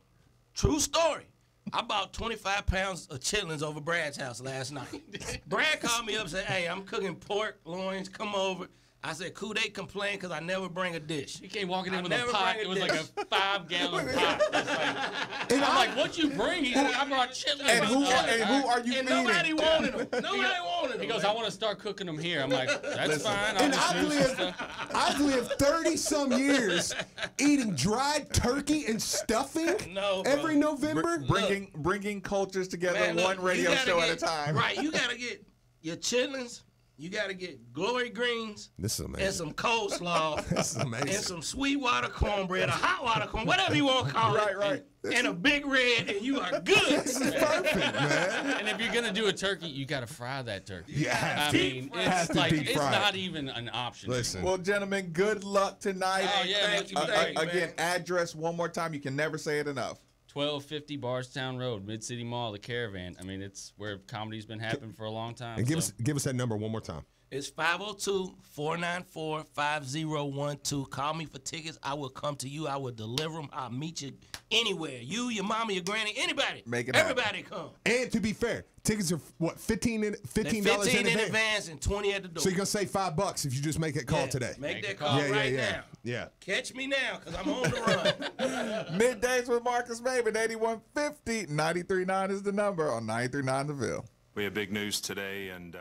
S10: true story. I bought 25 pounds of chitlins over Brad's house last night. Brad called me up and said, "Hey, I'm cooking pork loins. Come over." I said, "Cool." They complain because I never bring a dish.
S9: He came walking in with a pot. It was like a 5-gallon pot. I'm like, "What you bring?" He said, "I brought chitlins."
S4: And who are you
S10: And
S4: feeding?
S10: nobody wanted them. Nobody wanted them.
S9: He goes, "I want to start cooking them here." I'm like, "That's fine."
S5: And I've lived 30-some years eating dried turkey and stuffing every November.
S4: Bringing cultures together,
S10: Man, look,
S4: one radio
S10: you gotta
S4: show
S10: get,
S4: at a time.
S10: Right, you got to get your chitlins. You got to get glory greens.
S5: This is amazing.
S10: And some coleslaw.
S5: This is amazing.
S10: And some Sweetwater cornbread, or hot water corn, whatever you want to call it.
S4: Right.
S10: And a big red, and you are good.
S5: This is perfect, man.
S9: And if you're gonna do a turkey, you gotta fry that turkey.
S5: Yeah,
S9: I mean,
S5: has
S9: it's
S5: to
S9: like
S5: be
S9: it's
S5: fried.
S9: not even an option.
S5: Listen.
S4: Well, gentlemen, good luck tonight.
S9: Oh, yeah,
S10: Thank you,
S4: Again,
S10: man.
S4: address one more time. You can never say it enough.
S9: 1250 Bardstown Road, Mid-City Mall, the Caravan. I mean, it's where comedy's been happening for a long time.
S5: And give us that number one more time.
S10: It's 502-494-5012. Call me for tickets. I will come to you. I will deliver them. I'll meet you anywhere. You, your mama, your granny, anybody.
S4: Make it
S10: Everybody
S4: happen.
S10: come.
S5: And to be fair, tickets are what, $15
S10: 15 in advance and 20 at the door.
S5: So you're gonna save $5 if you just make that call today.
S10: Make that call now.
S5: Yeah.
S10: Catch me now, because I'm on the run.
S4: Middays with Marcus Maven, 8150 93.9 is the number on 93.9 The Ville.
S11: We have big news today, and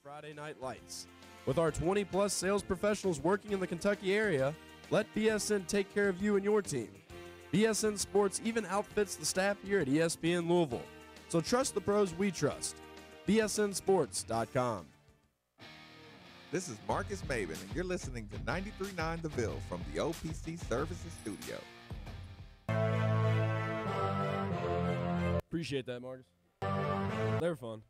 S6: Friday Night Lights. With our 20-plus sales professionals working in the Kentucky area, let BSN take care of you and your team. BSN Sports even outfits the staff here at ESPN Louisville. So trust the pros we trust. BSNSports.com.
S4: This is Marcus Maven, and you're listening to 93.9 The Ville from the OPC Services Studio.
S6: Appreciate that, Marcus. They were fun.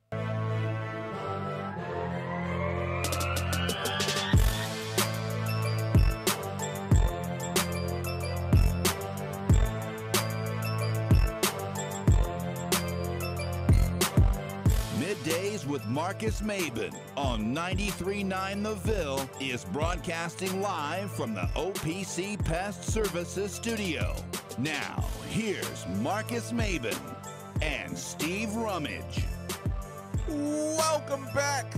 S3: Middays with Marcus Maben on 93.9 The Ville is broadcasting live from the OPC Pest Services Studio. Now, here's Marcus Maben and Steve Rummage.
S4: Welcome back.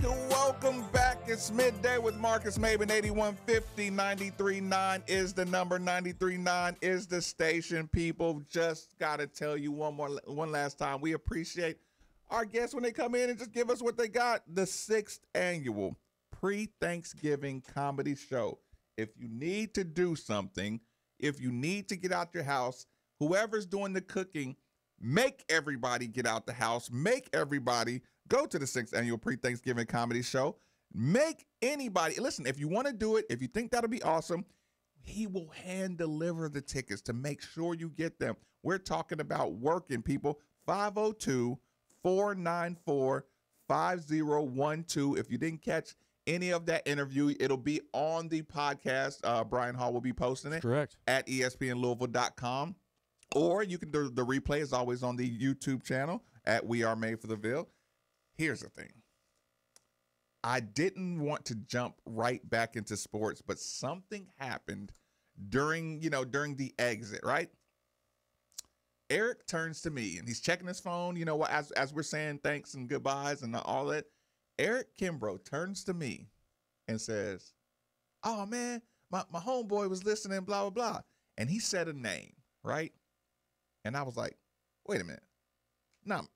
S4: It's midday with Marcus Maben. 8150 93.9 is the number. 93.9 is the station. People, just got to tell you one last time. We appreciate our guests when they come in and just give us what they got. The 6th annual pre-Thanksgiving comedy show. If you need to do something, if you need to get out your house, whoever's doing the cooking, make everybody get out the house. Make everybody go to the 6th annual pre-Thanksgiving comedy show. Make anybody, listen, if you want to do it, if you think that'll be awesome, he will hand deliver the tickets to make sure you get them. We're talking about working, people. 502-494-5012. If you didn't catch any of that interview, it'll be on the podcast. Brian Hall will be posting it.
S6: Correct.
S4: At ESPNLouisville.com. Or you can do the replay is always on the YouTube channel at We Are Made for the Ville. Here's the thing. I didn't want to jump right back into sports, but something happened during the exit, right? Eric turns to me and he's checking his phone, as we're saying thanks and goodbyes and all that. Eric Kimbrough turns to me and says, "Oh man, my homeboy was listening, blah, blah, blah." And he said a name, right? And I was like, wait a minute. Not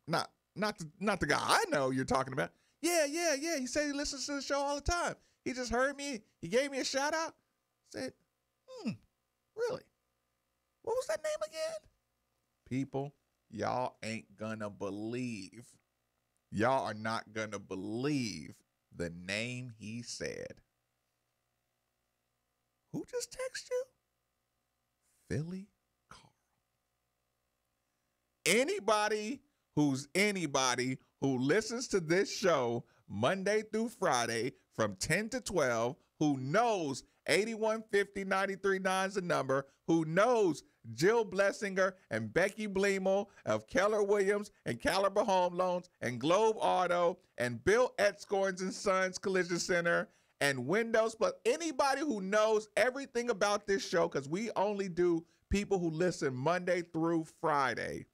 S4: the guy I know you're talking about. Yeah. He said he listens to the show all the time. He just heard me. He gave me a shout out. Said, really? What was that name again? People, y'all ain't gonna believe. Y'all are not gonna believe the name he said. Who just texted you? Philly Carl. Anybody who listens to this show Monday through Friday from 10 to 12, who knows 8150 93.9 is the number, who knows Jill Blessinger and Becky Bleemel of Keller Williams and Caliber Home Loans and Globe Auto and Bill Etzkorns and Sons Collision Center and Windows Plus, anybody who knows everything about this show, because we only do people who listen Monday through Friday,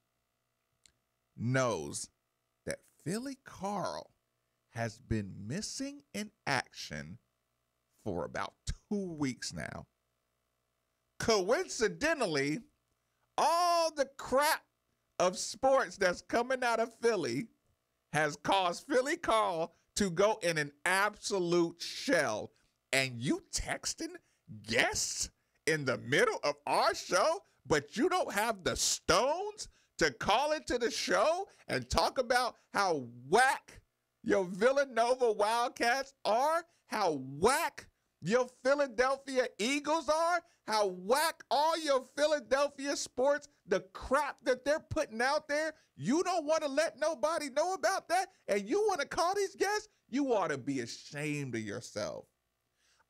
S4: knows that Philly Carl has been missing in action for about 2 weeks now. Coincidentally, all the crap of sports that's coming out of Philly has caused Philly Carl to go in an absolute shell. And you texting guests in the middle of our show, but you don't have the stones to call into the show and talk about how whack your Villanova Wildcats are, how whack your Philadelphia Eagles are, how whack all your Philadelphia sports, the crap that they're putting out there. You don't want to let nobody know about that, and you want to call these guests? You ought to be ashamed of yourself.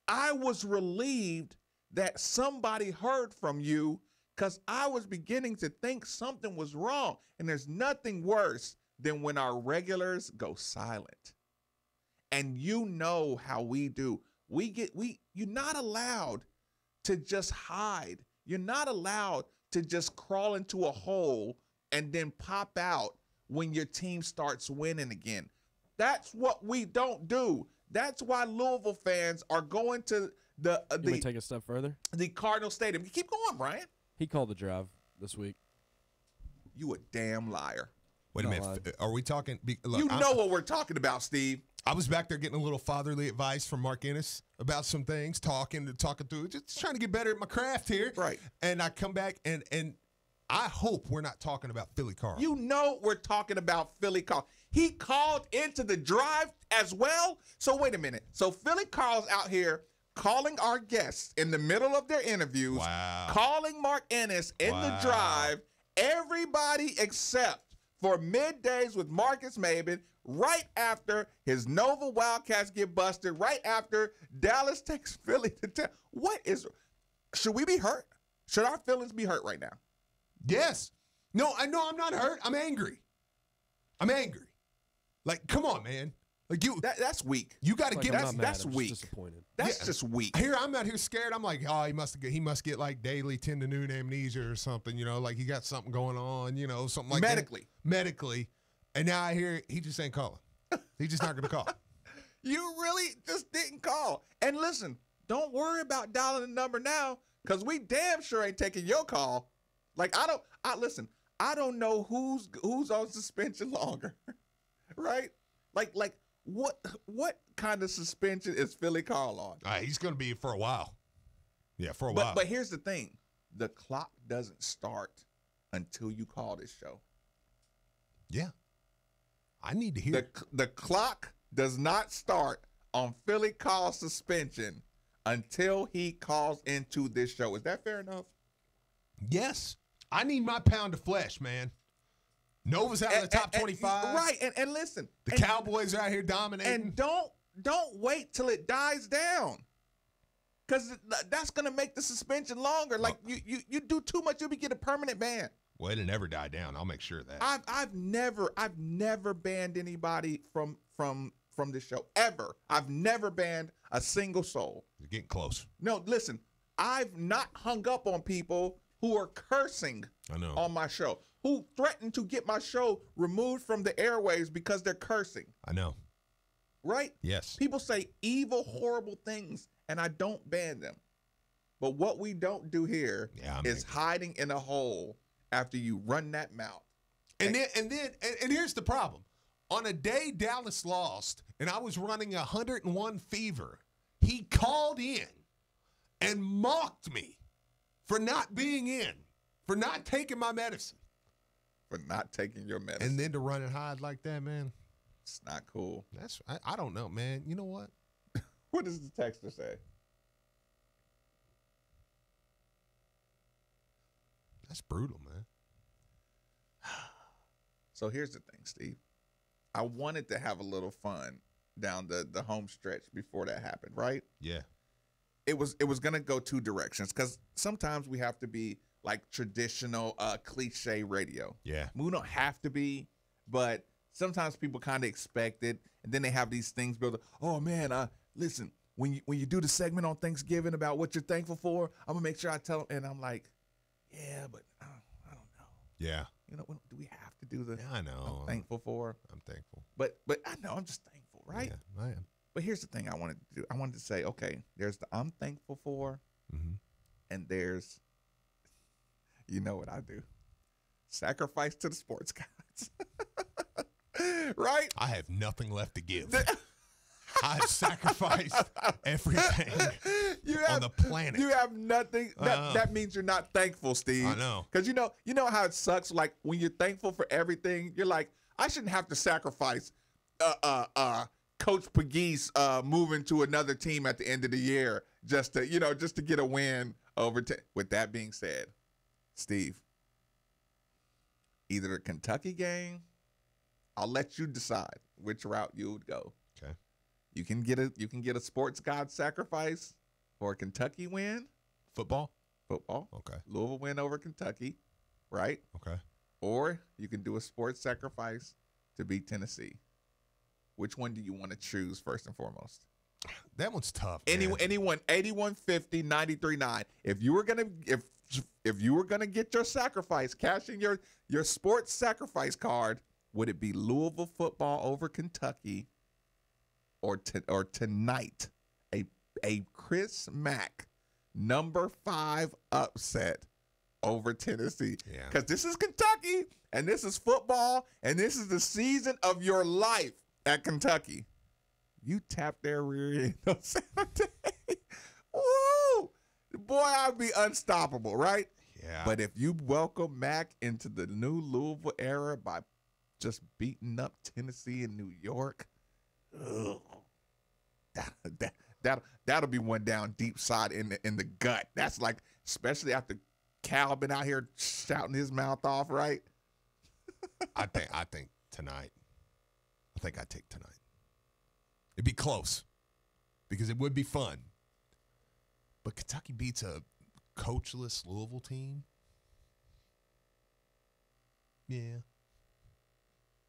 S4: I was relieved that somebody heard from you, because I was beginning to think something was wrong. And there's nothing worse than when our regulars go silent. And you know how we do. You're not allowed to just hide. You're not allowed to just crawl into a hole and then pop out when your team starts winning again. That's what we don't do. That's why Louisville fans are going to
S6: You may take a step further?
S4: The Cardinal Stadium. Keep going, Brian.
S6: He called the drive this week.
S4: You a damn liar.
S5: Wait a minute. Are we talking?
S4: Look, you know what we're talking about, Steve.
S5: I was back there getting a little fatherly advice from Mark Ennis about some things, talking through, just trying to get better at my craft here.
S4: Right.
S5: And I come back, and I hope we're not talking about Philly Carl.
S4: You know we're talking about Philly Carl. He called into the drive as well. So wait a minute. So Philly Carl's out here calling our guests in the middle of their interviews, calling Mark Ennis in the drive, everybody except for Middays with Marcus Maben, right after his Nova Wildcats get busted, right after Dallas takes Philly to town. Should we be hurt? Should our feelings be hurt right now?
S5: Yes. No, I'm not hurt. I'm angry. Like, come on, man. Like
S4: that's weak.
S5: You got to get
S4: that's weak.
S6: Disappointed.
S4: That's just weak.
S5: I'm out here scared. I'm like, oh, he must get like daily 10 to noon amnesia or something, like he got something going on, something like medically. And now I hear he just ain't calling. He's just not going to call.
S4: You really just didn't call. And listen, don't worry about dialing the number now, because we damn sure ain't taking your call. Like, I don't know who's on suspension longer. Right? Like what kind of suspension is Philly Carl on?
S5: He's going to be for a while. Yeah, for a while.
S4: But here's the thing. The clock doesn't start until you call this show.
S5: Yeah. I need to hear
S4: the clock does not start on Philly Carl's suspension until he calls into this show. Is that fair enough?
S5: Yes. I need my pound of flesh, man. Nova's out of the top 25.
S4: Right, and listen.
S5: The Cowboys are out here dominating.
S4: And don't wait till it dies down, because that's going to make the suspension longer. Like, you do too much, you'll get a permanent ban.
S5: Well, it'll never die down. I'll make sure of that.
S4: I've never banned anybody from this show, ever. I've never banned a single soul.
S5: You're getting close.
S4: No, listen, I've not hung up on people who are cursing on my show, who threaten to get my show removed from the airwaves because they're cursing.
S5: I know.
S4: Right?
S5: Yes.
S4: People say evil, horrible things, and I don't ban them. But what we don't do here is hiding in a hole after you run that mouth.
S5: And here's the problem. On a day Dallas lost, and I was running 101 fever, he called in and mocked me for not being in, for not taking my medicine.
S4: For not taking your medicine.
S5: And then to run and hide like that, man.
S4: It's not cool.
S5: I don't know, man. You know what?
S4: What does the texter say?
S5: That's brutal, man.
S4: So here's the thing, Steve. I wanted to have a little fun down the home stretch before that happened, right?
S5: Yeah.
S4: It was going to go two directions, because sometimes we have to be like traditional cliche radio.
S5: Yeah.
S4: We don't have to be, but sometimes people kind of expect it, and then they have these things built up. Oh man, listen, when you do the segment on Thanksgiving about what you're thankful for, I'm gonna make sure I tell them. And I'm like, yeah, but I don't know.
S5: Yeah.
S4: Do we have to do the?
S5: Yeah, I know.
S4: I'm thankful for.
S5: I'm thankful.
S4: But I know I'm just thankful, right?
S5: Yeah, I am.
S4: But here's the thing I wanted to do. I wanted to say, okay, there's the I'm thankful for, and there's, you know what I do? Sacrifice to the sports gods. Right?
S5: I have nothing left to give. I've sacrificed everything on the planet.
S4: You have nothing. That means you're not thankful, Steve.
S5: I know.
S4: Because you know how it sucks? Like, when you're thankful for everything, you're like, I shouldn't have to sacrifice Coach Pegues moving to another team at the end of the year just to get a win over. With that being said, Steve, either the Kentucky game, I'll let you decide which route you would go.
S5: Okay.
S4: You can get a sports god sacrifice for a Kentucky win.
S5: Football.
S4: Okay. Louisville win over Kentucky, right?
S5: Okay.
S4: Or you can do a sports sacrifice to beat Tennessee. Which one do you want to choose first and foremost?
S5: That one's tough.
S4: Anyone 8150 939. If you were gonna get your sacrifice, cash in your sports sacrifice card, would it be Louisville football over Kentucky, or tonight a Chris Mack number 5 upset over Tennessee?
S5: Yeah.
S4: Because this is Kentucky and this is football and this is the season of your life at Kentucky. You tap their rear end on Saturday. Woo! Boy, I'd be unstoppable, right?
S5: Yeah.
S4: But if you welcome Mac into the new Louisville era by just beating up Tennessee and New York, that'll be one down deep side in the gut. That's like, especially after Cal been out here shouting his mouth off, right?
S5: I think tonight. I think I'd take tonight. It'd be close because it would be fun. But Kentucky beats a coachless Louisville team. Yeah.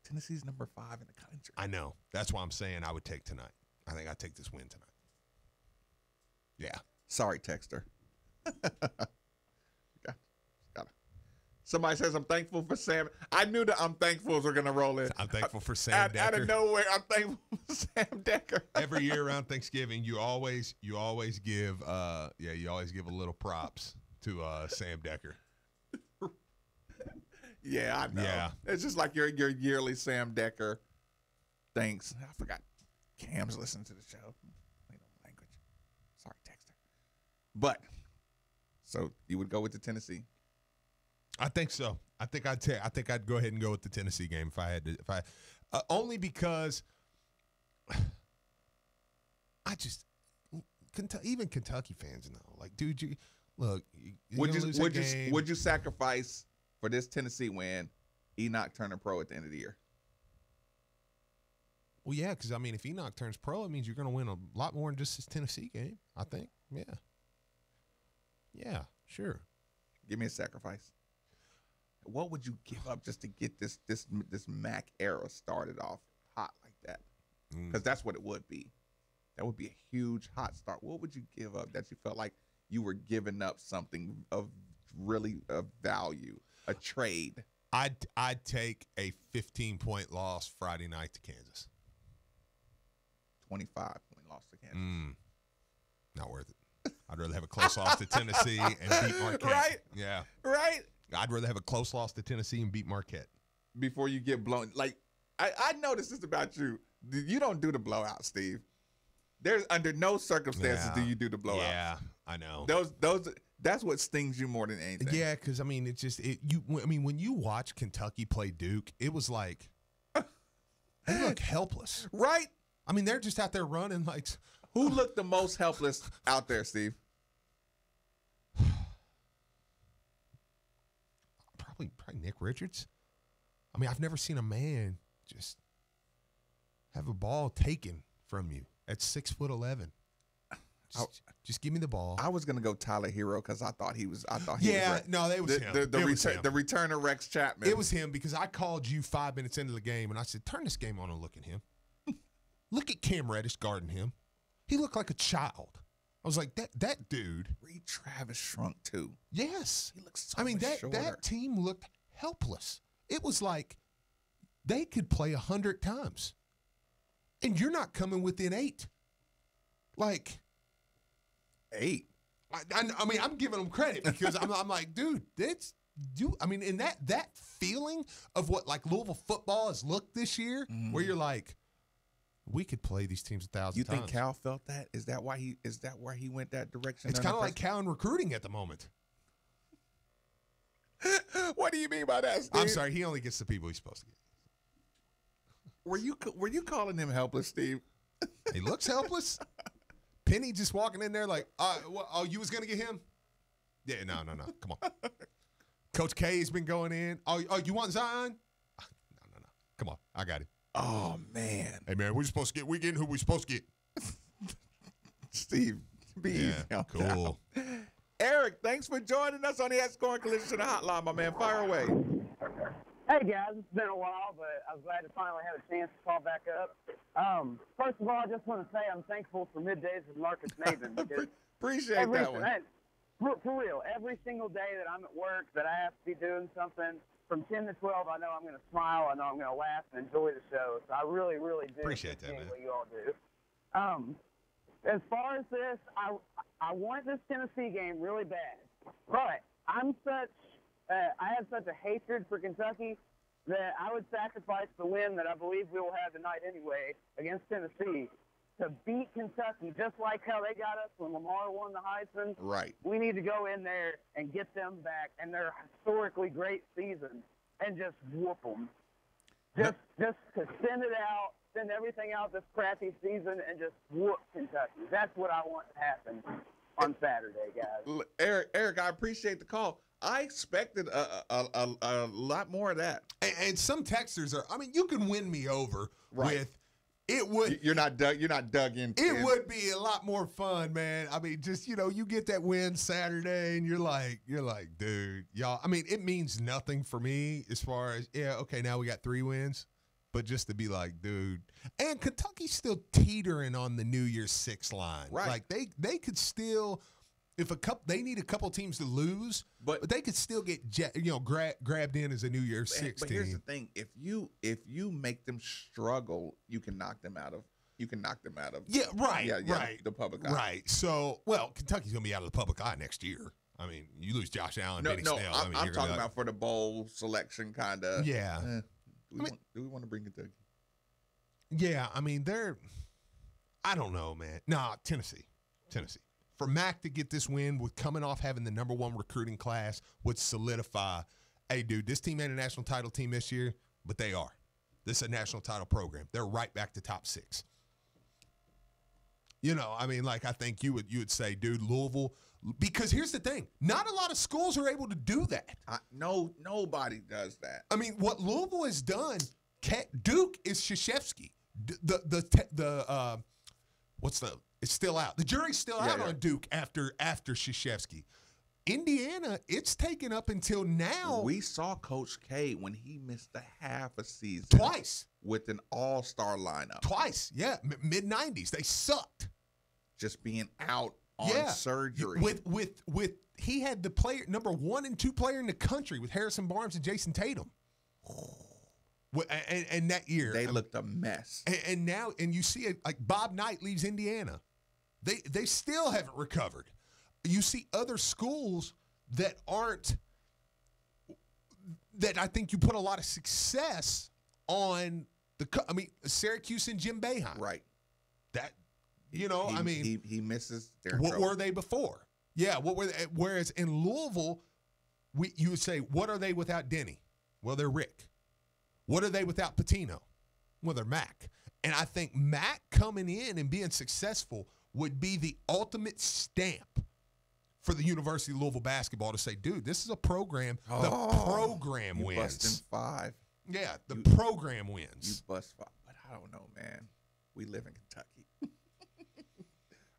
S4: Tennessee's number 5 in the country.
S5: I know. That's why I'm saying I would take tonight. I think I'd take this win tonight. Yeah.
S4: Sorry, Texter. Somebody says I'm thankful for Sam. I knew the I'm thankfuls were going to roll in.
S5: I'm thankful for Sam Decker.
S4: Out of nowhere, I'm thankful for Sam Decker.
S5: Every year around Thanksgiving, you always give a little props to Sam Decker.
S4: Yeah, I know.
S5: Yeah.
S4: It's just like your yearly Sam Decker. Thanks. I forgot Cam's listening to the show. Language. Sorry, Texter. But so you would go with the Tennessee.
S5: I think so. I think I'd go ahead and go with the Tennessee game if I had to. Only because even Kentucky fans know. Like, dude,
S4: would you sacrifice for this Tennessee win Enoch Turner Pro at the end of the year?
S5: Well, yeah, because I mean, if Enoch turns pro, it means you're going to win a lot more than just this Tennessee game. I think. Yeah, sure.
S4: Give me a sacrifice. What would you give up just to get this MAC era started off hot like that? Because that's what it would be. That would be a huge hot start. What would you give up that you felt like you were giving up something of really of value, a trade?
S5: I'd take a 15-point loss Friday night to Kansas.
S4: 25-point loss to Kansas.
S5: Not worth it. I'd rather have a close loss to Tennessee and beat Marquette.
S4: Right?
S5: Yeah.
S4: Right?
S5: I'd rather have a close loss to Tennessee and beat Marquette.
S4: Before you get blown. Like, I noticed this about you. You don't do the blowout, Steve. There's under no circumstances do you do the blowout.
S5: Yeah, I know.
S4: That's what stings you more than anything.
S5: Yeah, because I mean, when you watch Kentucky play Duke, it was like they look helpless,
S4: right?
S5: I mean, they're just out there running like.
S4: Who looked the most helpless out there, Steve?
S5: Probably Nick Richards. I mean, I've never seen a man just have a ball taken from you at 6'11". Just give me the ball.
S4: I was gonna go Tyler Hero because I thought he was.
S5: No, it was him.
S4: The returner Rex Chapman.
S5: It was him because I called you 5 minutes into the game and I said, "Turn this game on and look at him. Look at Cam Reddish guarding him. He looked like a child." I was like, that dude.
S4: Reed Travis shrunk too.
S5: Yes.
S4: He looks so much shorter.
S5: That team looked helpless. It was like they could play 100 times. And you're not coming within 8. Like
S4: 8.
S5: I mean, I'm giving them credit because I'm like, dude, I mean, in that feeling of what like Louisville football has looked this year, where you're like, we could play these teams 1,000 times.
S4: You think Cal felt that? Is that why he went that direction?
S5: It's kind of like Cal in recruiting at the moment.
S4: What do you mean by that, Steve?
S5: I'm sorry, he only gets the people he's supposed to get.
S4: Were you calling him helpless, Steve?
S5: He looks helpless. Penny just walking in there like, you was gonna get him? Yeah, no. Come on. Coach K has been going in. Oh, you want Zion? No. Come on, I got it.
S4: Oh man.
S5: Hey man, we getting who we supposed to get.
S4: Steve, be easy.
S5: Cool.
S4: Eric, thanks for joining us on the Scoring Collision to the Hotline, my man. Fire away.
S12: Hey guys, it's been a while, but I was glad to finally have a chance to call back up. First of all, I just want to say I'm thankful for middays with Marcus Maven.
S4: Appreciate that one.
S12: For real, every single day that I'm at work, that I have to be doing something, from 10 to 12, I know I'm going to smile, I know I'm going to laugh and enjoy the show. So I really, really do
S5: appreciate that, man.
S12: what you all do. As far as this, I want this Tennessee game really bad, but I have such a hatred for Kentucky that I would sacrifice the win that I believe we will have tonight anyway against Tennessee to beat Kentucky, just like how they got us when Lamar won the Heisman.
S4: Right.
S12: We need to go in there and get them back and their historically great season and just whoop them. Just to send it out, send everything out this crappy season and just whoop Kentucky. That's what I want to happen on Saturday, guys.
S4: Eric, I appreciate the call. I expected a lot more of that.
S5: And some texters are. I mean, you can win me over with. It would.
S4: You're not dug in.
S5: It would be a lot more fun, man. I mean, just you get that win Saturday, and you're like, dude, y'all. I mean, it means nothing for me as far as okay, now we got 3 wins, but just to be like, dude, and Kentucky's still teetering on the New Year's 6 line,
S4: right?
S5: Like they could still. If they need a couple teams to lose, but they could still get grabbed in as a New Year's 6
S4: But
S5: team.
S4: here's the thing: if you make them struggle, you can knock them out of.
S5: Yeah, right.
S4: The public eye.
S5: Right. So, Kentucky's gonna be out of the public eye next year. I mean, you lose Josh Allen, Benny Snell.
S4: I'm talking about for the bowl selection kind of.
S5: Yeah.
S4: Do we want to bring Kentucky?
S5: Yeah, I mean I don't know, man. Nah, Tennessee. For Mac to get this win with coming off having the number 1 recruiting class would solidify, hey, dude, this team ain't a national title team this year, but they are. This is a national title program. They're right back to top 6. I mean, like I think you would say, dude, Louisville, because here's the thing. Not a lot of schools are able to do that.
S4: No, nobody does that.
S5: I mean, what Louisville has done, Duke is Krzyzewski. It's still out. The jury's still out on Duke after Krzyzewski. Indiana, it's taken up until now.
S4: We saw Coach K when he missed a half a season.
S5: Twice.
S4: With an all-star lineup.
S5: Twice, yeah. Mid-90s. They sucked.
S4: Just being out on surgery.
S5: With he had the player, number 1 and 2 player in the country with Harrison Barnes and Jason Tatum. And that year.
S4: They looked a mess.
S5: And now, you see it, like Bob Knight leaves Indiana. They still haven't recovered. You see other schools that I think you put a lot of success on Syracuse and Jim Boeheim.
S4: Right.
S5: That, he
S4: misses their
S5: what were they before? Yeah, what were they? Whereas in Louisville, you would say, what are they without Denny? Well, they're Rick. What are they without Pitino? Well, they're Mac. And I think Mac coming in and being successful would be the ultimate stamp for the University of Louisville basketball to say, dude, this is a program. The program wins.
S4: Busting 5.
S5: Yeah, the program wins.
S4: You bust 5. But I don't know, man. We live in Kentucky.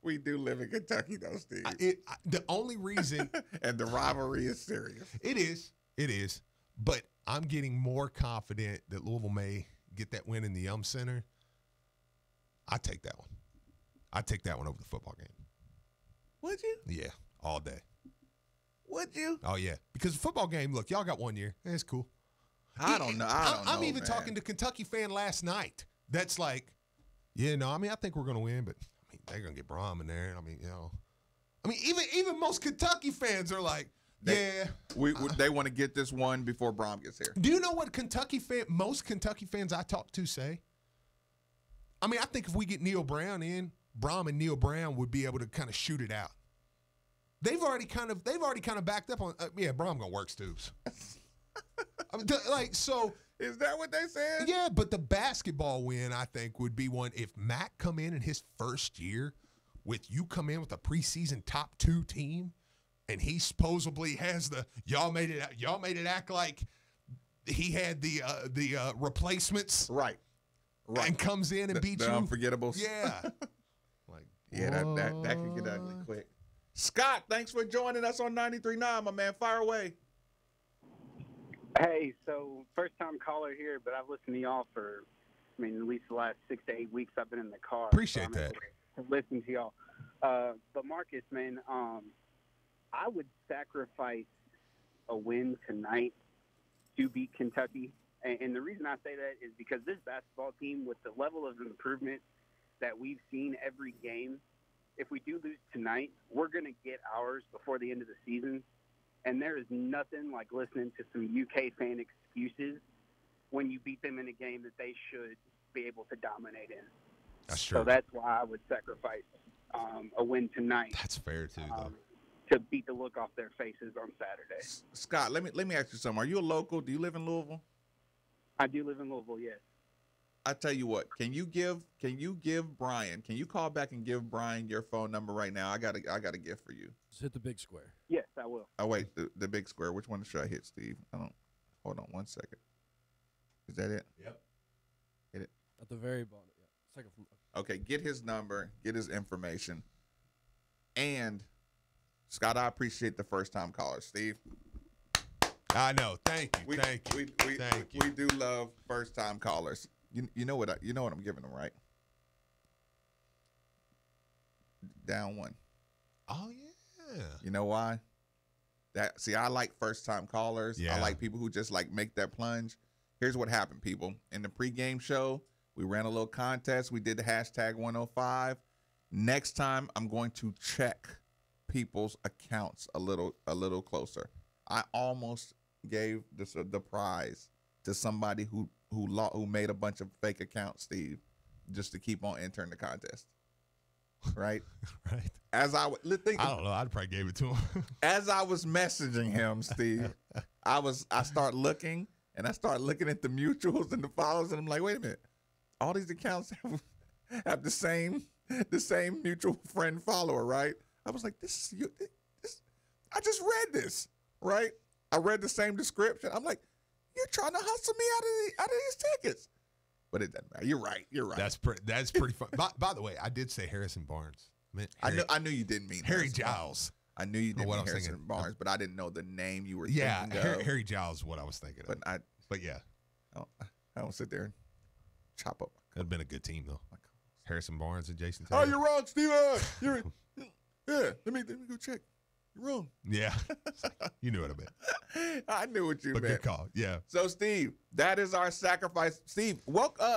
S4: We do live in Kentucky, though, Steve.
S5: The only reason.
S4: And the rivalry is serious.
S5: It is. But I'm getting more confident that Louisville may get that win in the Yum Center. I take that one. I take that one over the football game.
S4: Would you?
S5: Yeah, all day.
S4: Would you?
S5: Oh, yeah. Because the football game, look, y'all got 1 year. It's cool.
S4: I don't know.
S5: I'm even talking to a Kentucky fan last night. That's like, I think we're going to win, but they're going to get Brom in there. Even most Kentucky fans are like, they
S4: want to get this one before Brom gets here.
S5: Do you know what most Kentucky fans I talk to say? I think if we get Neil Brown in, Brom and Neil Brown would be able to kind of shoot it out. They've already kind of backed up on. Brom gonna work Stoops. So.
S4: Is that what they said?
S5: Yeah, but the basketball win I think would be one if Mac come in his first year with you come in with a preseason top 2 team, and he supposedly has y'all made it act like he had the replacements
S4: right,
S5: and comes in and beats
S4: the
S5: you.
S4: Unforgettables.
S5: Yeah.
S4: That could get ugly quick. Scott, thanks for joining us on 93.9, my man. Fire away.
S13: Hey, so first-time caller here, but I've listened to y'all for, at least the last 6 to 8 weeks I've been in the car.
S5: Appreciate that.
S13: Listen to y'all. But Marcus, man, I would sacrifice a win tonight to beat Kentucky. And the reason I say that is because this basketball team, with the level of improvement that we've seen every game, if we do lose tonight, we're going to get ours before the end of the season. And there is nothing like listening to some UK fan excuses when you beat them in a game that they should be able to dominate in.
S5: That's true.
S13: So that's why I would sacrifice a win tonight.
S5: That's fair too, though.
S13: To beat the look off their faces on Saturday.
S4: Scott, let me ask you something. Are you a local? Do you live in Louisville?
S13: I do live in Louisville, yes.
S4: I tell you what, can you give Brian, can you call back and give Brian your phone number right now? I got a gift for you.
S6: Just hit the big square.
S13: Yes, I will.
S4: Oh wait, the big square. Which one should I hit, Steve? Hold on 1 second. Is that it?
S5: Yep.
S4: Hit it.
S6: At the very bottom. Yeah. Second from.
S4: Okay, get his number, get his information. And Scott, I appreciate the first time callers, Steve.
S5: I know. Thank you. Thank you.
S4: We do love first time callers. You know what I'm giving them, right? Down one.
S5: Oh yeah.
S4: You know why? I like first time callers.
S5: Yeah.
S4: I like people who just like make that plunge. Here's what happened, people. In the pregame show, we ran a little contest. We did the hashtag 105. Next time, I'm going to check people's accounts a little closer. I almost gave the prize to somebody who made a bunch of fake accounts, Steve, just to keep on entering the contest. Right?
S5: Right.
S4: As I
S5: don't know. I'd probably gave it to him.
S4: As I was messaging him, Steve, I start looking at the mutuals and the follows, and I'm like, wait a minute, all these accounts have the same mutual friend follower, right? I was like, this I just read this, right? I read the same description. I'm like, you're trying to hustle me out of these tickets. But it doesn't matter. You're right.
S5: That's pretty fun. By the way, I did say Harrison Barnes.
S4: I knew you didn't mean
S5: Harry Giles.
S4: I knew you didn't mean Harrison Barnes, but I didn't know the name you were thinking of.
S5: Harry Giles is what I was thinking of. But yeah.
S4: I don't sit there and chop up.
S5: It'd have been a good team, though. Harrison Barnes and Jason
S4: Taylor.
S5: Oh,
S4: you're wrong, Steve. Yeah, let me go check. You're wrong.
S5: Yeah. You knew what I meant.
S4: I knew what you meant.
S5: Good call. Yeah.
S4: So, Steve, that is our sacrifice. Steve,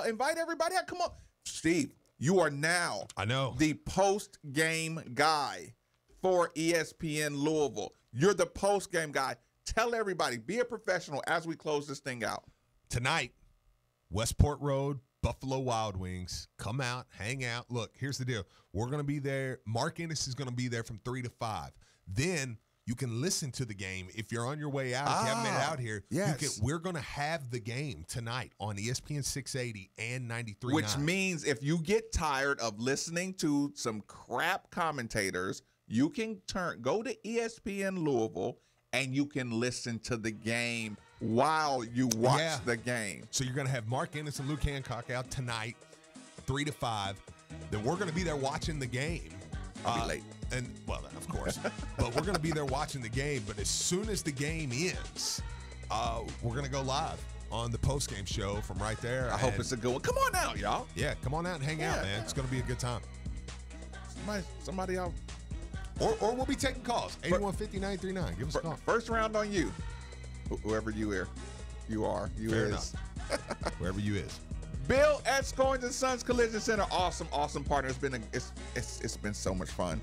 S4: invite everybody out. Come on. Steve, you are now the post-game guy for ESPN Louisville. You're the post-game guy. Tell everybody, be a professional as we close this thing out.
S5: Tonight, Westport Road, Buffalo Wild Wings. Come out, hang out. Look, here's the deal. We're going to be there. Mark Ennis is going to be there from 3 to 5. Then you can listen to the game if you're on your way out. If you haven't made it out here,
S4: yes.
S5: We're going to have the game tonight on ESPN 680 and 93.9.
S4: Which means if you get tired of listening to some crap commentators, you can go to ESPN Louisville and you can listen to the game while you watch the game.
S5: So you're going to have Mark Ennis and Luke Hancock out tonight, 3 to 5. Then we're going to be there watching the game.
S4: I'll be late.
S5: And, well, of course. But we're going to be there watching the game. But as soon as the game ends, we're going to go live on the postgame show from right there.
S4: I hope it's a good one. Come on out, y'all.
S5: Yeah, come on out and hang out, man. It's going to be a good time.
S4: Somebody out.
S5: Or we'll be taking calls. 8150-939. Give us a call.
S4: First round on you. Whoever you are.
S5: Fair enough. Wherever you is.
S4: Bill at Scoins & Sons Collision Center. Awesome partner. It's been so much fun.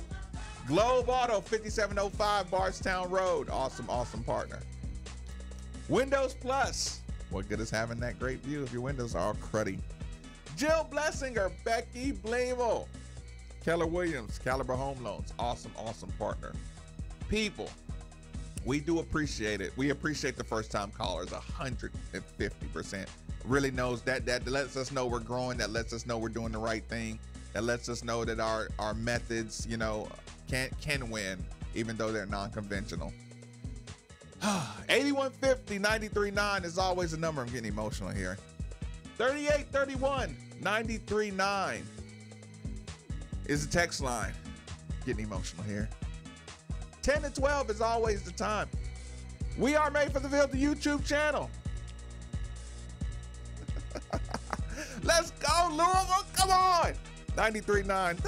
S4: Globe Auto, 5705 Bardstown Road. Awesome partner. Windows Plus. What good is having that great view if your windows are all cruddy? Jill Blessinger, Becky Blavel, Keller Williams, Caliber Home Loans. Awesome partner. People, we do appreciate it. We appreciate the first time callers 150%. Really knows that lets us know we're growing. That lets us know we're doing the right thing. That lets us know that our methods, can win, even though they're non-conventional. 8150-939 is always the number. I'm getting emotional here. 3831-939 is the text line. Getting emotional here. 10 to 12 is always the time. We are Made for the Ville, the YouTube channel. Let's go, Louisville. Come on. 93.9.